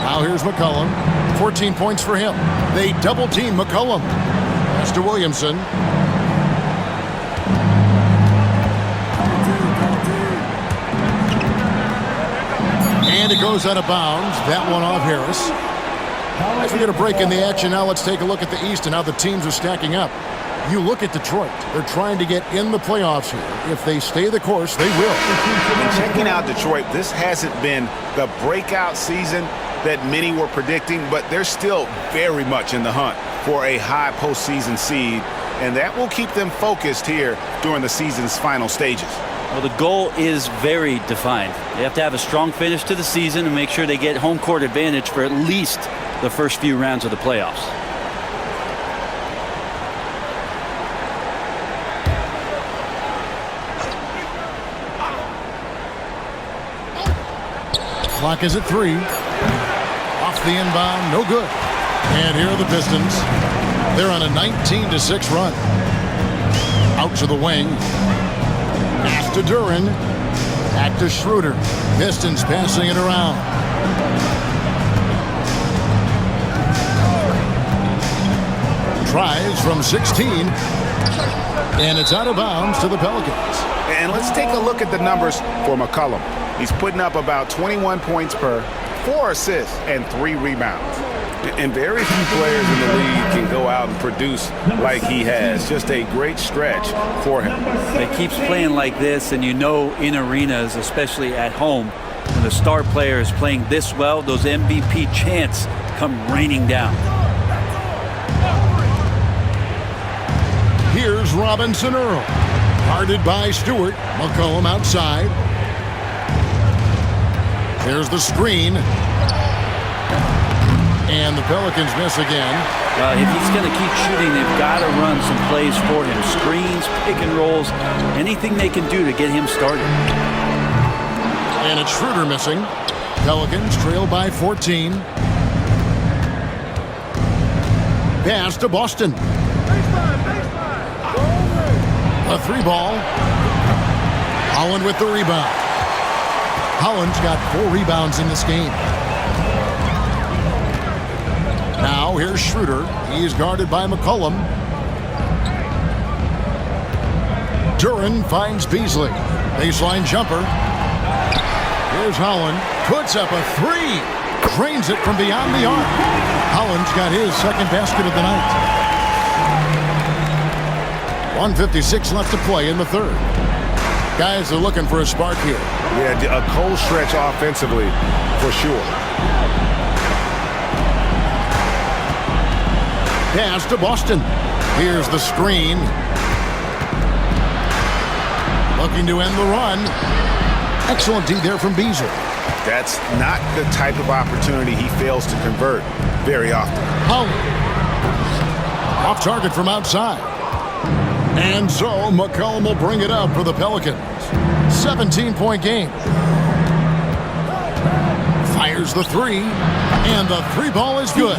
Now here's McCollum. 14 points for him. They double-team McCollum. Pass to Williamson. And it goes out of bounds. That one off Harris. As we get a break in the action now, let's take a look at the East and how the teams are stacking up. You look at Detroit. They're trying to get in the playoffs here. If they stay the course, they will. And checking out Detroit, this hasn't been the breakout season that many were predicting, but they're still very much in the hunt for a high postseason seed, and that will keep them focused here during the season's final stages. Well, the goal is very defined. They have to have a strong finish to the season and make sure they get home court advantage for at least the first few rounds of the playoffs. Clock is at 3. Off the inbound, no good. And here are the Pistons. They're on a 19-6 run. Out to the wing. Pass to Duran. Back to Schroeder. Pistons passing it around. Tries from 16. And it's out of bounds to the Pelicans. And let's take a look at the numbers for McCollum. He's putting up about 21 points per, 4 assists, and 3 rebounds. And very few players in the league can go out and produce like he has. Just a great stretch for him. He keeps playing like this, and you know in arenas, especially at home, when the star player is playing this well, those MVP chants come raining down. Here's Robinson Earl. Guarded by Stewart. McCollum outside. There's the screen. And the Pelicans miss again. If he's going to keep shooting, they've got to run some plays for him. Screens, pick and rolls, anything they can do to get him started. And it's Schroeder missing. Pelicans trail by 14. Pass to Boston. A 3-ball. Holland with the rebound. Holland's got 4 rebounds in this game. Now here's Schroeder. He's guarded by McCollum. Duran finds Beasley. Baseline jumper. Here's Holland. Puts up a 3. Drains it from beyond the arc. Holland's got his second basket of the night. 1:56 left to play in the third. Guys are looking for a spark here. Yeah, a cold stretch offensively for sure. Pass to Boston. Here's the screen. Looking to end the run. Excellent D there from Beasley. That's not the type of opportunity he fails to convert very often. Holland. Off target from outside. And so McCollum will bring it up for the Pelicans. 17-point game. Fires the 3. And the 3-ball is good.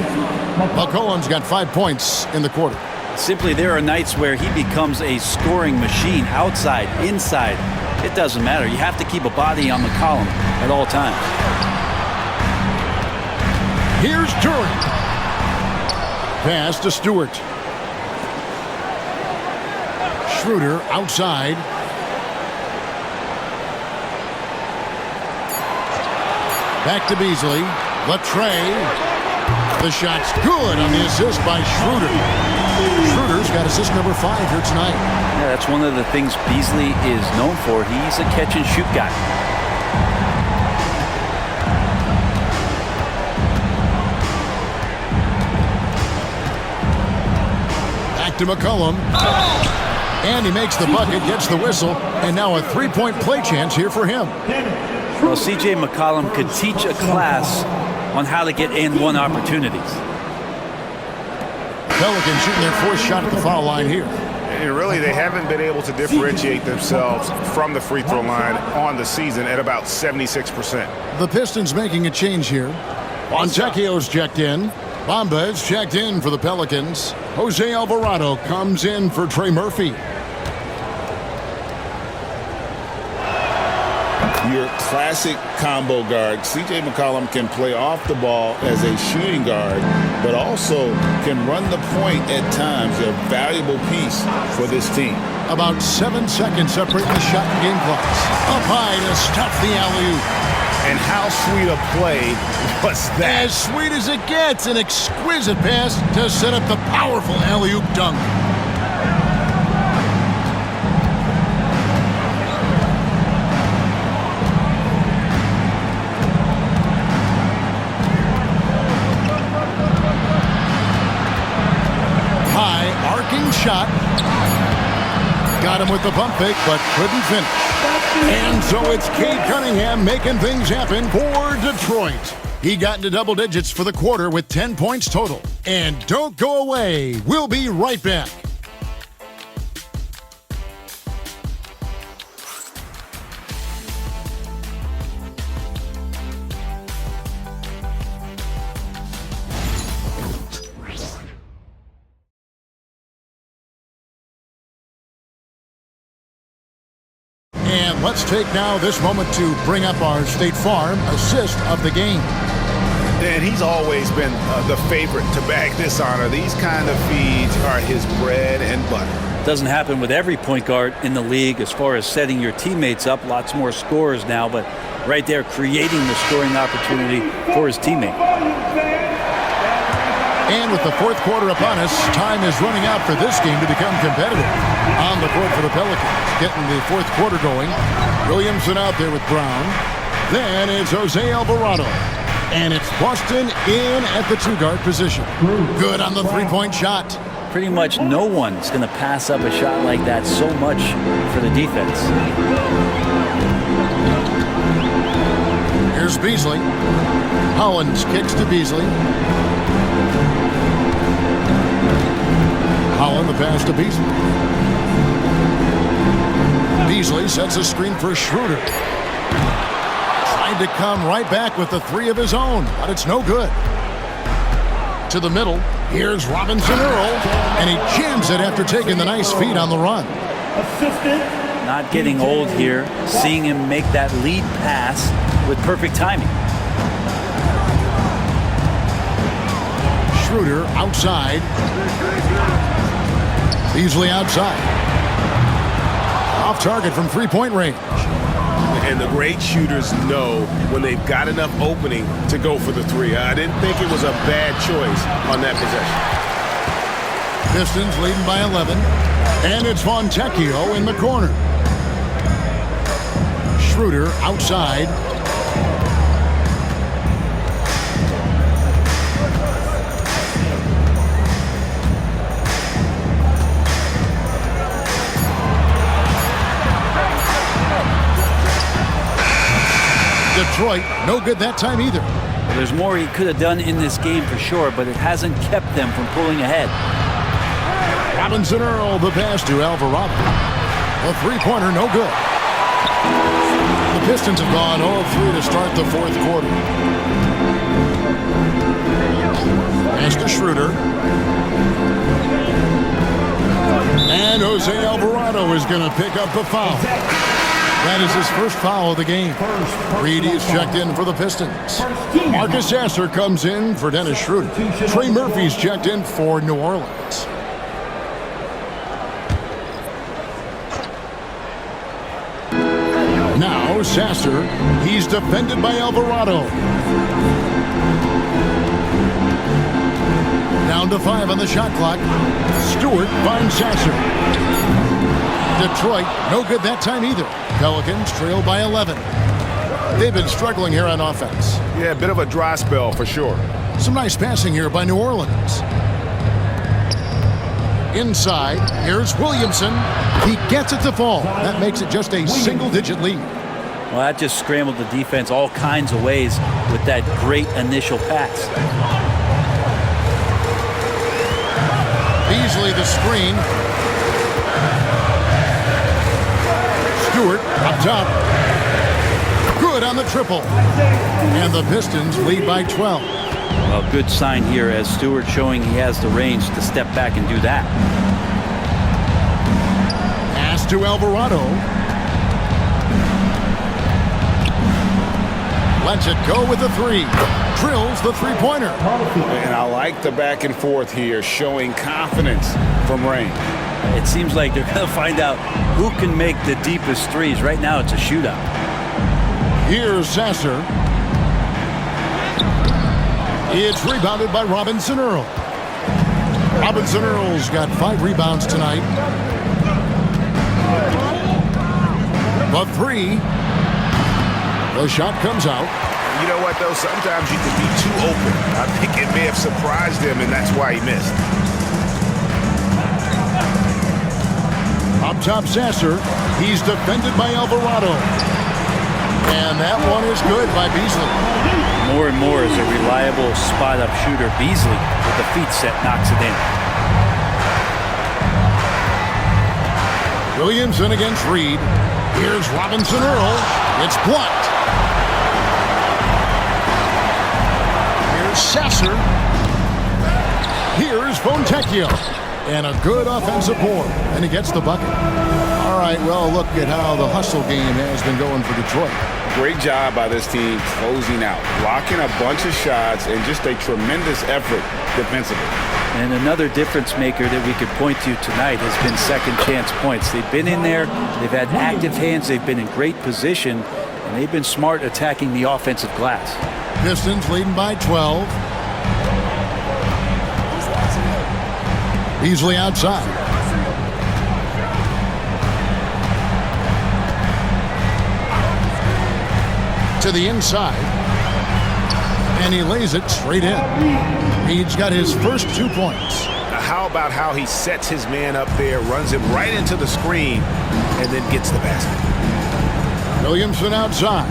McCollum's got 5 points in the quarter. Simply, there are nights where he becomes a scoring machine, outside, inside. It doesn't matter. You have to keep a body on McCollum at all times. Here's Duran. Pass to Stewart. Schroeder outside. Back to Beasley. Latre. The shot's good on the assist by Schroeder. Schroeder's got assist number 5 here tonight. Yeah, that's one of the things Beasley is known for. He's a catch-and-shoot guy. Back to McCollum. And he makes the bucket, gets the whistle, and now a 3-point play chance here for him. Well, C.J. McCollum could teach a class on how to get and-one opportunities. Pelicans shooting their 4th shot at the foul line here. And really, they haven't been able to differentiate themselves from the free throw line on the season at about 76%. The Pistons making a change here. Fontecchio's checked in. Bomba's checked in for the Pelicans. Jose Alvarado comes in for Trey Murphy. Your classic combo guard. C.J. McCollum can play off the ball as a shooting guard, but also can run the point at times. A valuable piece for this team. About 7 seconds separating the shot and game clocks. Up high to stuff the alley-oop. And how sweet a play was that? As sweet as it gets, an exquisite pass to set up the powerful alley-oop dunk. Shot. Got him with the pump fake, but couldn't finish. And so it's Cade Cunningham making things happen for Detroit. He got into double digits for the quarter with 10 points total. And don't go away. We'll be right back. And let's take now this moment to bring up our State Farm assist of the game. And he's always been the favorite to bag this honor. These kind of feeds are his bread and butter. Doesn't happen with every point guard in the league as far as setting your teammates up. Lots more scorers now, but right there creating the scoring opportunity for his teammate. And with the fourth quarter upon us, time is running out for this game to become competitive. On the court for the Pelicans, getting the fourth quarter going. Williamson out there with Brown. Then it's Jose Alvarado. And it's Boston in at the two-guard position. Good on the three-point shot. Pretty much no one's going to pass up a shot like that so much for the defense. Here's Beasley. Hollins kicks to Beasley. Holland the pass to Beasley. Beasley sets a screen for Schroeder. Trying to come right back with the three of his own, but it's no good. To the middle, here's Robinson Earl, and he jams it after taking the nice feed on the run. Not getting old here, seeing him make that lead pass with perfect timing. Schroeder outside. Beasley outside. Off target from three-point range. And the great shooters know when they've got enough opening to go for the three. I didn't think it was a bad choice on that possession. Pistons leading by 11. And it's Fontecchio in the corner. Schroeder outside. Detroit, no good that time either. Well, there's more he could have done in this game for sure, but it hasn't kept them from pulling ahead. Robinson Earl, the pass to Alvarado. The three-pointer, no good. The Pistons have gone 0-3 to start the fourth quarter. Pass to Schroeder. And Jose Alvarado is going to pick up the foul. That is his first foul of the game. Reedy is checked in for the Pistons. Marcus Sasser comes in for Dennis Schroeder. Trey Murphy's checked in for New Orleans. Now Sasser, he's defended by Alvarado. Down to 5 on the shot clock. Stewart finds Sasser. Detroit, no good that time either. Pelicans trail by 11. They've been struggling here on offense. Yeah, a bit of a dry spell for sure. Some nice passing here by New Orleans. Inside, here's Williamson. He gets it to fall. That makes it just a single-digit lead. Well, that just scrambled the defense all kinds of ways with that great initial pass. Beasley the screen. Stewart up top. Good on the triple. And the Pistons lead by 12. Well, good sign here as Stewart showing he has the range to step back and do that. Pass to Alvarado. Lets it go with the three. Drills the three-pointer. And I like the back and forth here, showing confidence from range. It seems like they're going to find out who can make the deepest threes. Right now, it's a shootout. Here's Sasser. It's rebounded by Robinson Earl. Robinson Earl's got 5 rebounds tonight. The three. The shot comes out. You know what, though? Sometimes you can be too open. I think it may have surprised him, and that's why he missed. Up top, Sasser. He's defended by Alvarado. And that one is good by Beasley. More and more as a reliable spot-up shooter. Beasley, with the feet set, knocks it in. Williamson against Reed. Here's Robinson Earl. It's blocked. Here's Sasser. Here's Fontecchio. And a good offensive board. And he gets the bucket. All right, well, look at how the hustle game has been going for Detroit. Great job by this team closing out, blocking a bunch of shots, and just a tremendous effort defensively. And another difference maker that we could point to tonight has been second chance points. They've been in there, they've had active hands, they've been in great position, and they've been smart attacking the offensive glass. Pistons leading by 12. Beasley outside. To the inside. And he lays it straight in. He's got his first 2 points. How about how he sets his man up there, runs him right into the screen, and then gets the basket. Williamson outside.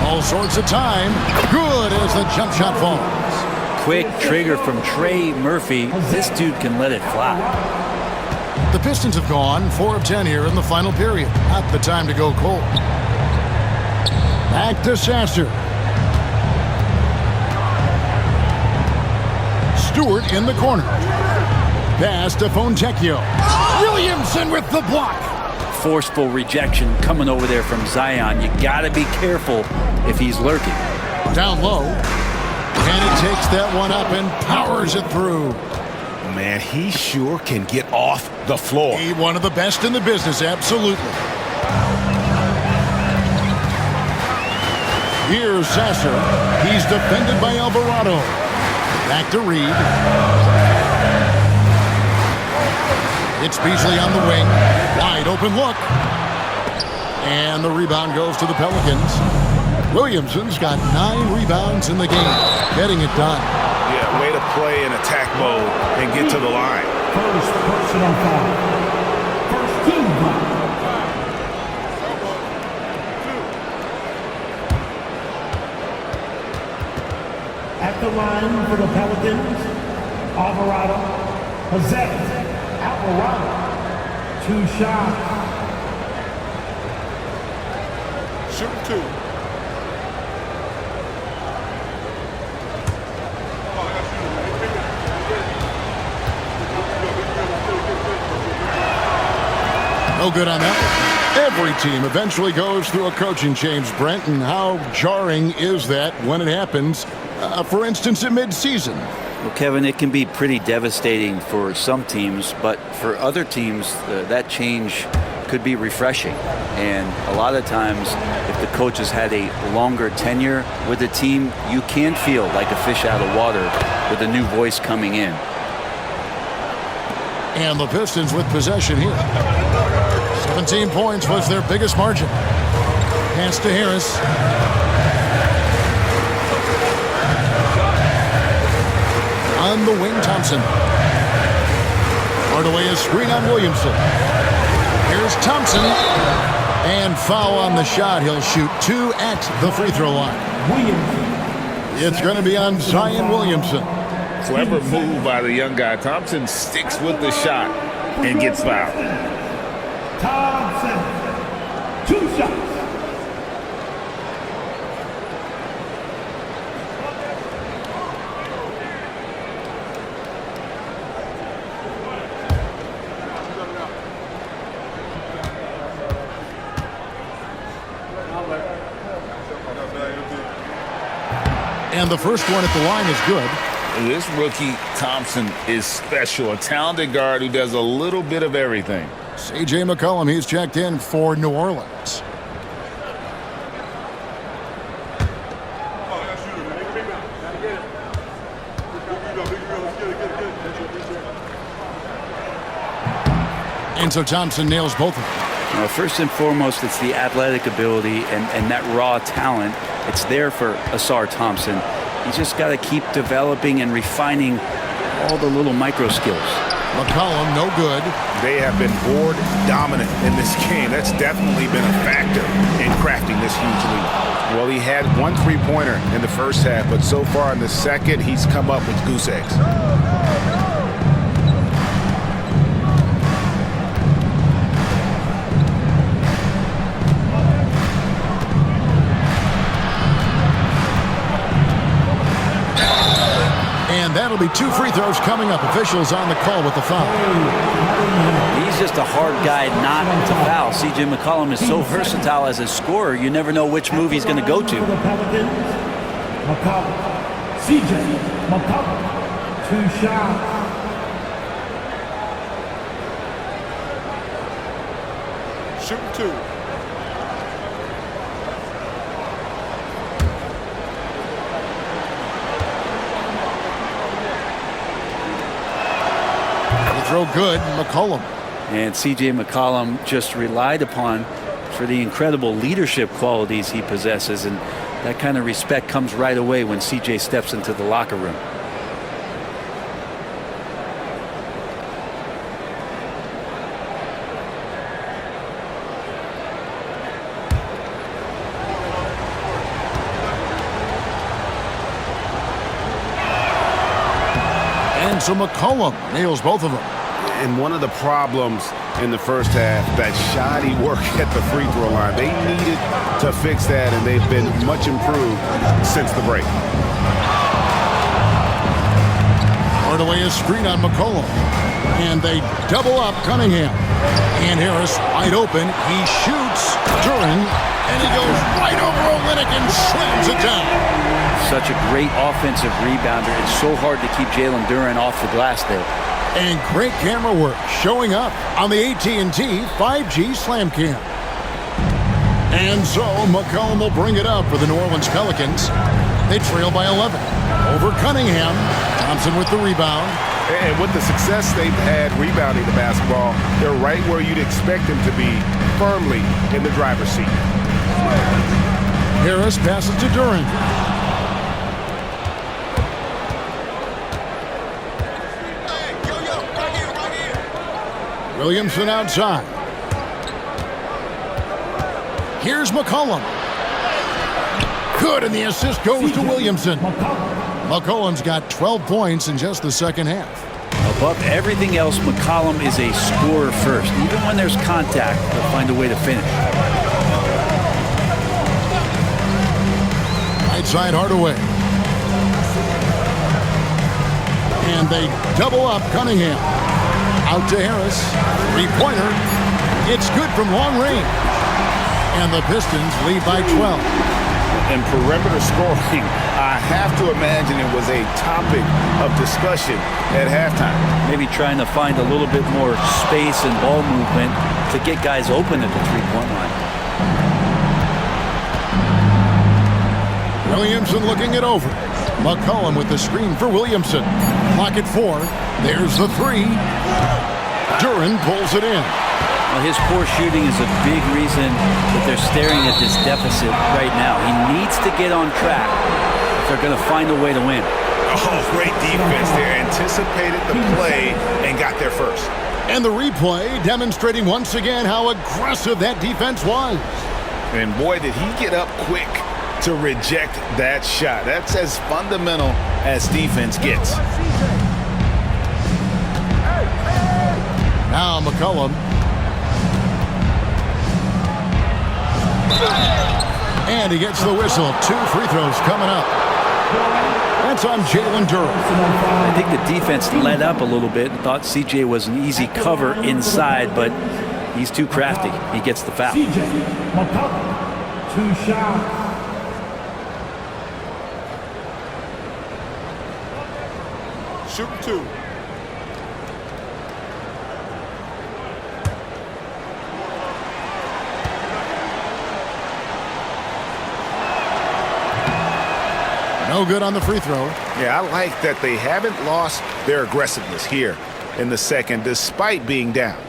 All sorts of time. Good as the jump shot falls. Quick trigger from Trey Murphy. This dude can let it fly. The Pistons have gone 4 of 10 here in the final period. Not the time to go cold. Back to Sasser. Stewart in the corner. Pass to Fontecchio. Williamson with the block. Forceful rejection coming over there from Zion. You got to be careful if he's lurking. Down low. And he takes that one up and powers it through. Man, he sure can get off the floor. He's one of the best in the business, absolutely. Here's Sasser. He's defended by Alvarado. Back to Reed. It's Beasley on the wing. Wide open look. And the rebound goes to the Pelicans. Williamson's got 9 rebounds in the game. Getting it done. Yeah, way to play in attack mode and get to the line. First personal foul. First team foul. At the line for the Pelicans, Alvarado. Jose Alvarado. 2 shots. Shoot 2. No good on that one. Every team eventually goes through a coaching change, Brent, and how jarring is that when it happens, for instance, in mid-season? Well, Kevin, it can be pretty devastating for some teams, but for other teams, that change could be refreshing. And a lot of times, if the coach has had a longer tenure with the team, you can feel like a fish out of water with a new voice coming in. And the Pistons with possession here. 17 points was their biggest margin. Pass to Harris. On the wing, Thompson. Hardaway is screen on Williamson. Here's Thompson. And foul on the shot. He'll shoot 2 at the free throw line. It's going to be on Zion Williamson. Clever move by the young guy. Thompson sticks with the shot and gets fouled. Thompson. 2 shots. And the first one at the line is good. This rookie, Thompson, is special. A talented guard who does a little bit of everything. C.J. McCollum, he's checked in for New Orleans. And so Thompson nails both of them. First and foremost, it's the athletic ability and that raw talent. It's there for Asar Thompson. He's just got to keep developing and refining all the little micro skills. McCollum, no good. They have been board dominant in this game. That's definitely been a factor in crafting this huge lead. Well, he had 1 3-pointer in the first half, but so far in the second, he's come up with goose eggs. And that'll There'll be 2 free throws coming up. Officials on the call with the foul. He's just a hard guy not to foul. C.J. McCollum is so versatile as a scorer, you never know which move he's going to go to. C.J. McCollum, 2 shots. Shooting 2. Throw good, McCollum. And C.J. McCollum just relied upon for the incredible leadership qualities he possesses, and that kind of respect comes right away when C.J. steps into the locker room. And so McCollum nails both of them. And one of the problems in the first half, that shoddy work at the free throw line. They needed to fix that, and they've been much improved since the break. Hardaway is screen on McCollum. And they double up Cunningham. And Harris wide open. He shoots Duran, and he goes right over Olynyk and slams it down. Such a great offensive rebounder. It's so hard to keep Jalen Duran off the glass there. And great camera work showing up on the AT&T 5G Slam Cam. And so McCollum will bring it up for the New Orleans Pelicans. They trail by 11. Over Cunningham. Thompson with the rebound. And with the success they've had rebounding the basketball, they're right where you'd expect them to be, firmly in the driver's seat. Harris passes to Duran. Williamson outside. Here's McCollum. Good, and the assist goes to Williamson. McCollum's got 12 points in just the second half. Above everything else, McCollum is a scorer first. Even when there's contact, he'll find a way to finish. Right side Hardaway. And they double up Cunningham. Out to Harris. Three-pointer. It's good from long range. And the Pistons lead by 12. And perimeter scoring, I have to imagine it was a topic of discussion at halftime. Maybe trying to find a little bit more space and ball movement to get guys open at the three-point line. Williamson looking it over. McCollum with the screen for Williamson. Clock at 4. There's the 3. Duran pulls it in. Well, his poor shooting is a big reason that they're staring at this deficit right now. He needs to get on track if they're going to find a way to win. Oh, great defense there. Anticipated the play and got there first. And the replay demonstrating once again how aggressive that defense was. And boy, did he get up quick to reject that shot. That's as fundamental as defense gets. Now McCollum. And he gets the whistle. 2 free throws coming up. That's on Jalen Duran. I think the defense let up a little bit and thought CJ was an easy cover inside, but he's too crafty. He gets the foul. CJ McCollum, 2 shots. Shooting 2. No good on the free throw. Yeah, I like that they haven't lost their aggressiveness here in the second, despite being down.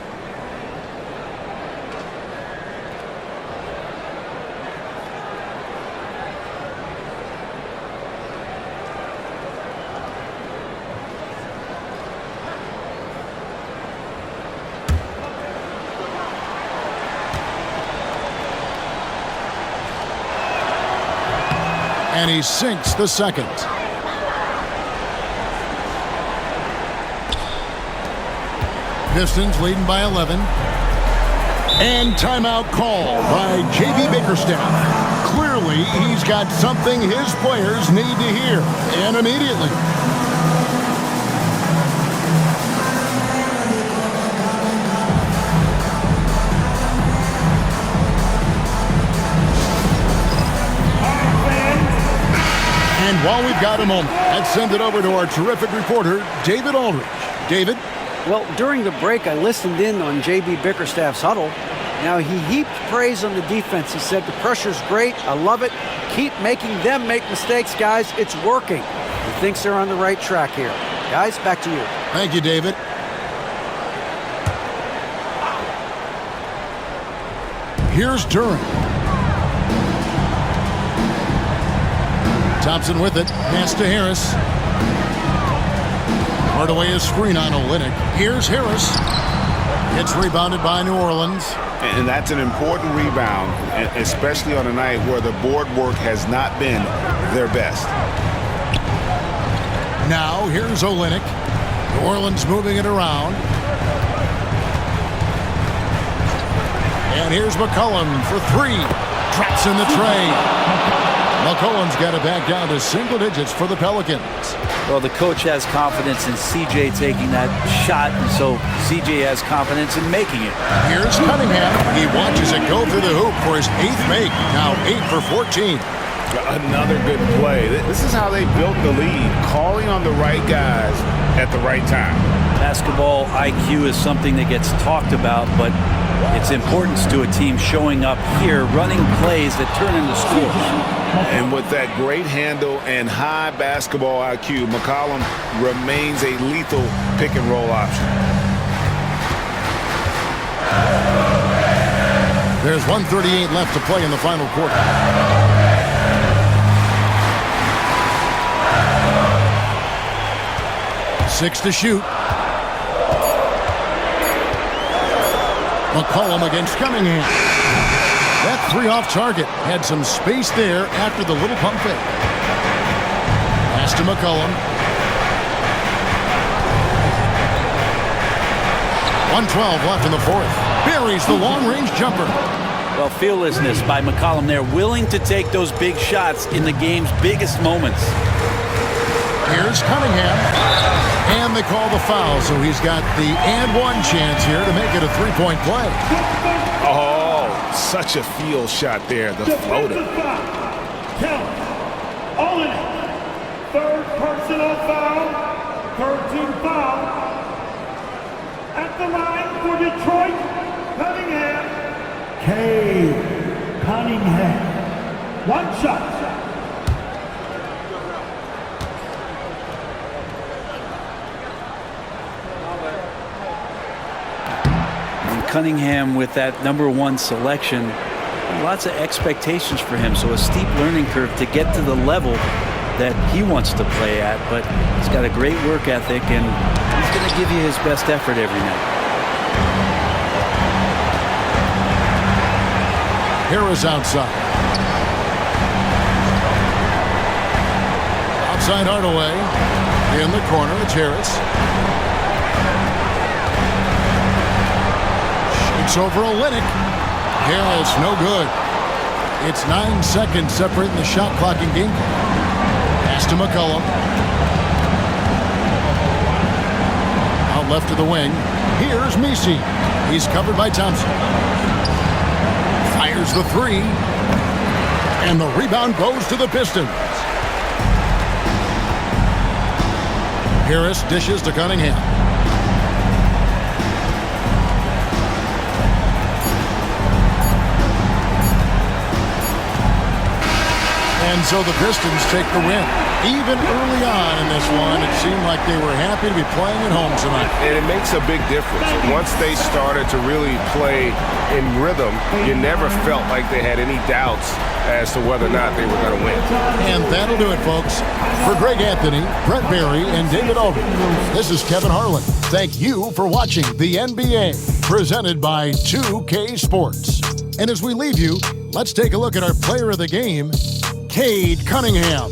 And he sinks the second. Pistons leading by 11. And timeout call by J.B. Bickerstaff. Clearly, he's got something his players need to hear, and immediately. Well, we've got a moment. Let's send it over to our terrific reporter, David Aldridge. David? Well, during the break, I listened in on J.B. Bickerstaff's huddle. Now, he heaped praise on the defense. He said, the pressure's great. I love it. Keep making them make mistakes, guys. It's working. He thinks they're on the right track here. Guys, back to you. Thank you, David. Here's Durant. Thompson with it. Pass to Harris. Hardaway is screen on Olynyk. Here's Harris. It's rebounded by New Orleans. And that's an important rebound, especially on a night where the board work has not been their best. Now, here's Olynyk. New Orleans moving it around. And here's McCollum for three. Traps in the tray. McCollum's got it back down to single digits for the Pelicans. Well, the coach has confidence in CJ taking that shot, and so CJ has confidence in making it. Here's Cunningham. He watches it go through the hoop for his 8th make. Now 8 for 14. Another good play. This is how they built the lead, calling on the right guys at the right time. Basketball IQ is something that gets talked about, but its importance to a team showing up here, running plays that turn into scores. And with that great handle and high basketball IQ, McCollum remains a lethal pick-and-roll option. There's 1:38 left to play in the final quarter. Six to shoot. McCollum against Cunningham. That three off target. Had some space there after the little pump fake. Pass to McCollum. 1:12 left in the fourth. Buries the long-range jumper. Well, fearlessness by McCollum there, willing to take those big shots in the game's biggest moments. Here's Cunningham. And they call the foul, so he's got the and one chance here to make it a three-point play. Oh, such a field shot there, the floater. Olynyk, third personal foul, third team foul. At the line for Detroit, Cunningham. Cunningham. One shot. Cunningham with that #1 selection, lots of expectations for him, so a steep learning curve to get to the level that he wants to play at, but he's got a great work ethic and he's going to give you his best effort every night. Harris outside. Outside Hardaway. In the corner, it's Harris. Shoots over Olynyk. Harris, no good. It's 9 seconds separating the shot clock and game clock. Pass to McCollum. Out left of the wing. Here's Messi. He's covered by Thompson. Fires the three. And the rebound goes to the Pistons. Harris dishes to Cunningham. And so the Pistons take the win. Even early on in this one, it seemed like they were happy to be playing at home tonight. And it makes a big difference. Once they started to really play in rhythm, you never felt like they had any doubts as to whether or not they were going to win. And that'll do it, folks. For Greg Anthony, Brett Barry, and David Aldridge, this is Kevin Harlan. Thank you for watching the NBA, presented by 2K Sports. And as we leave you, let's take a look at our player of the game, Cade Cunningham.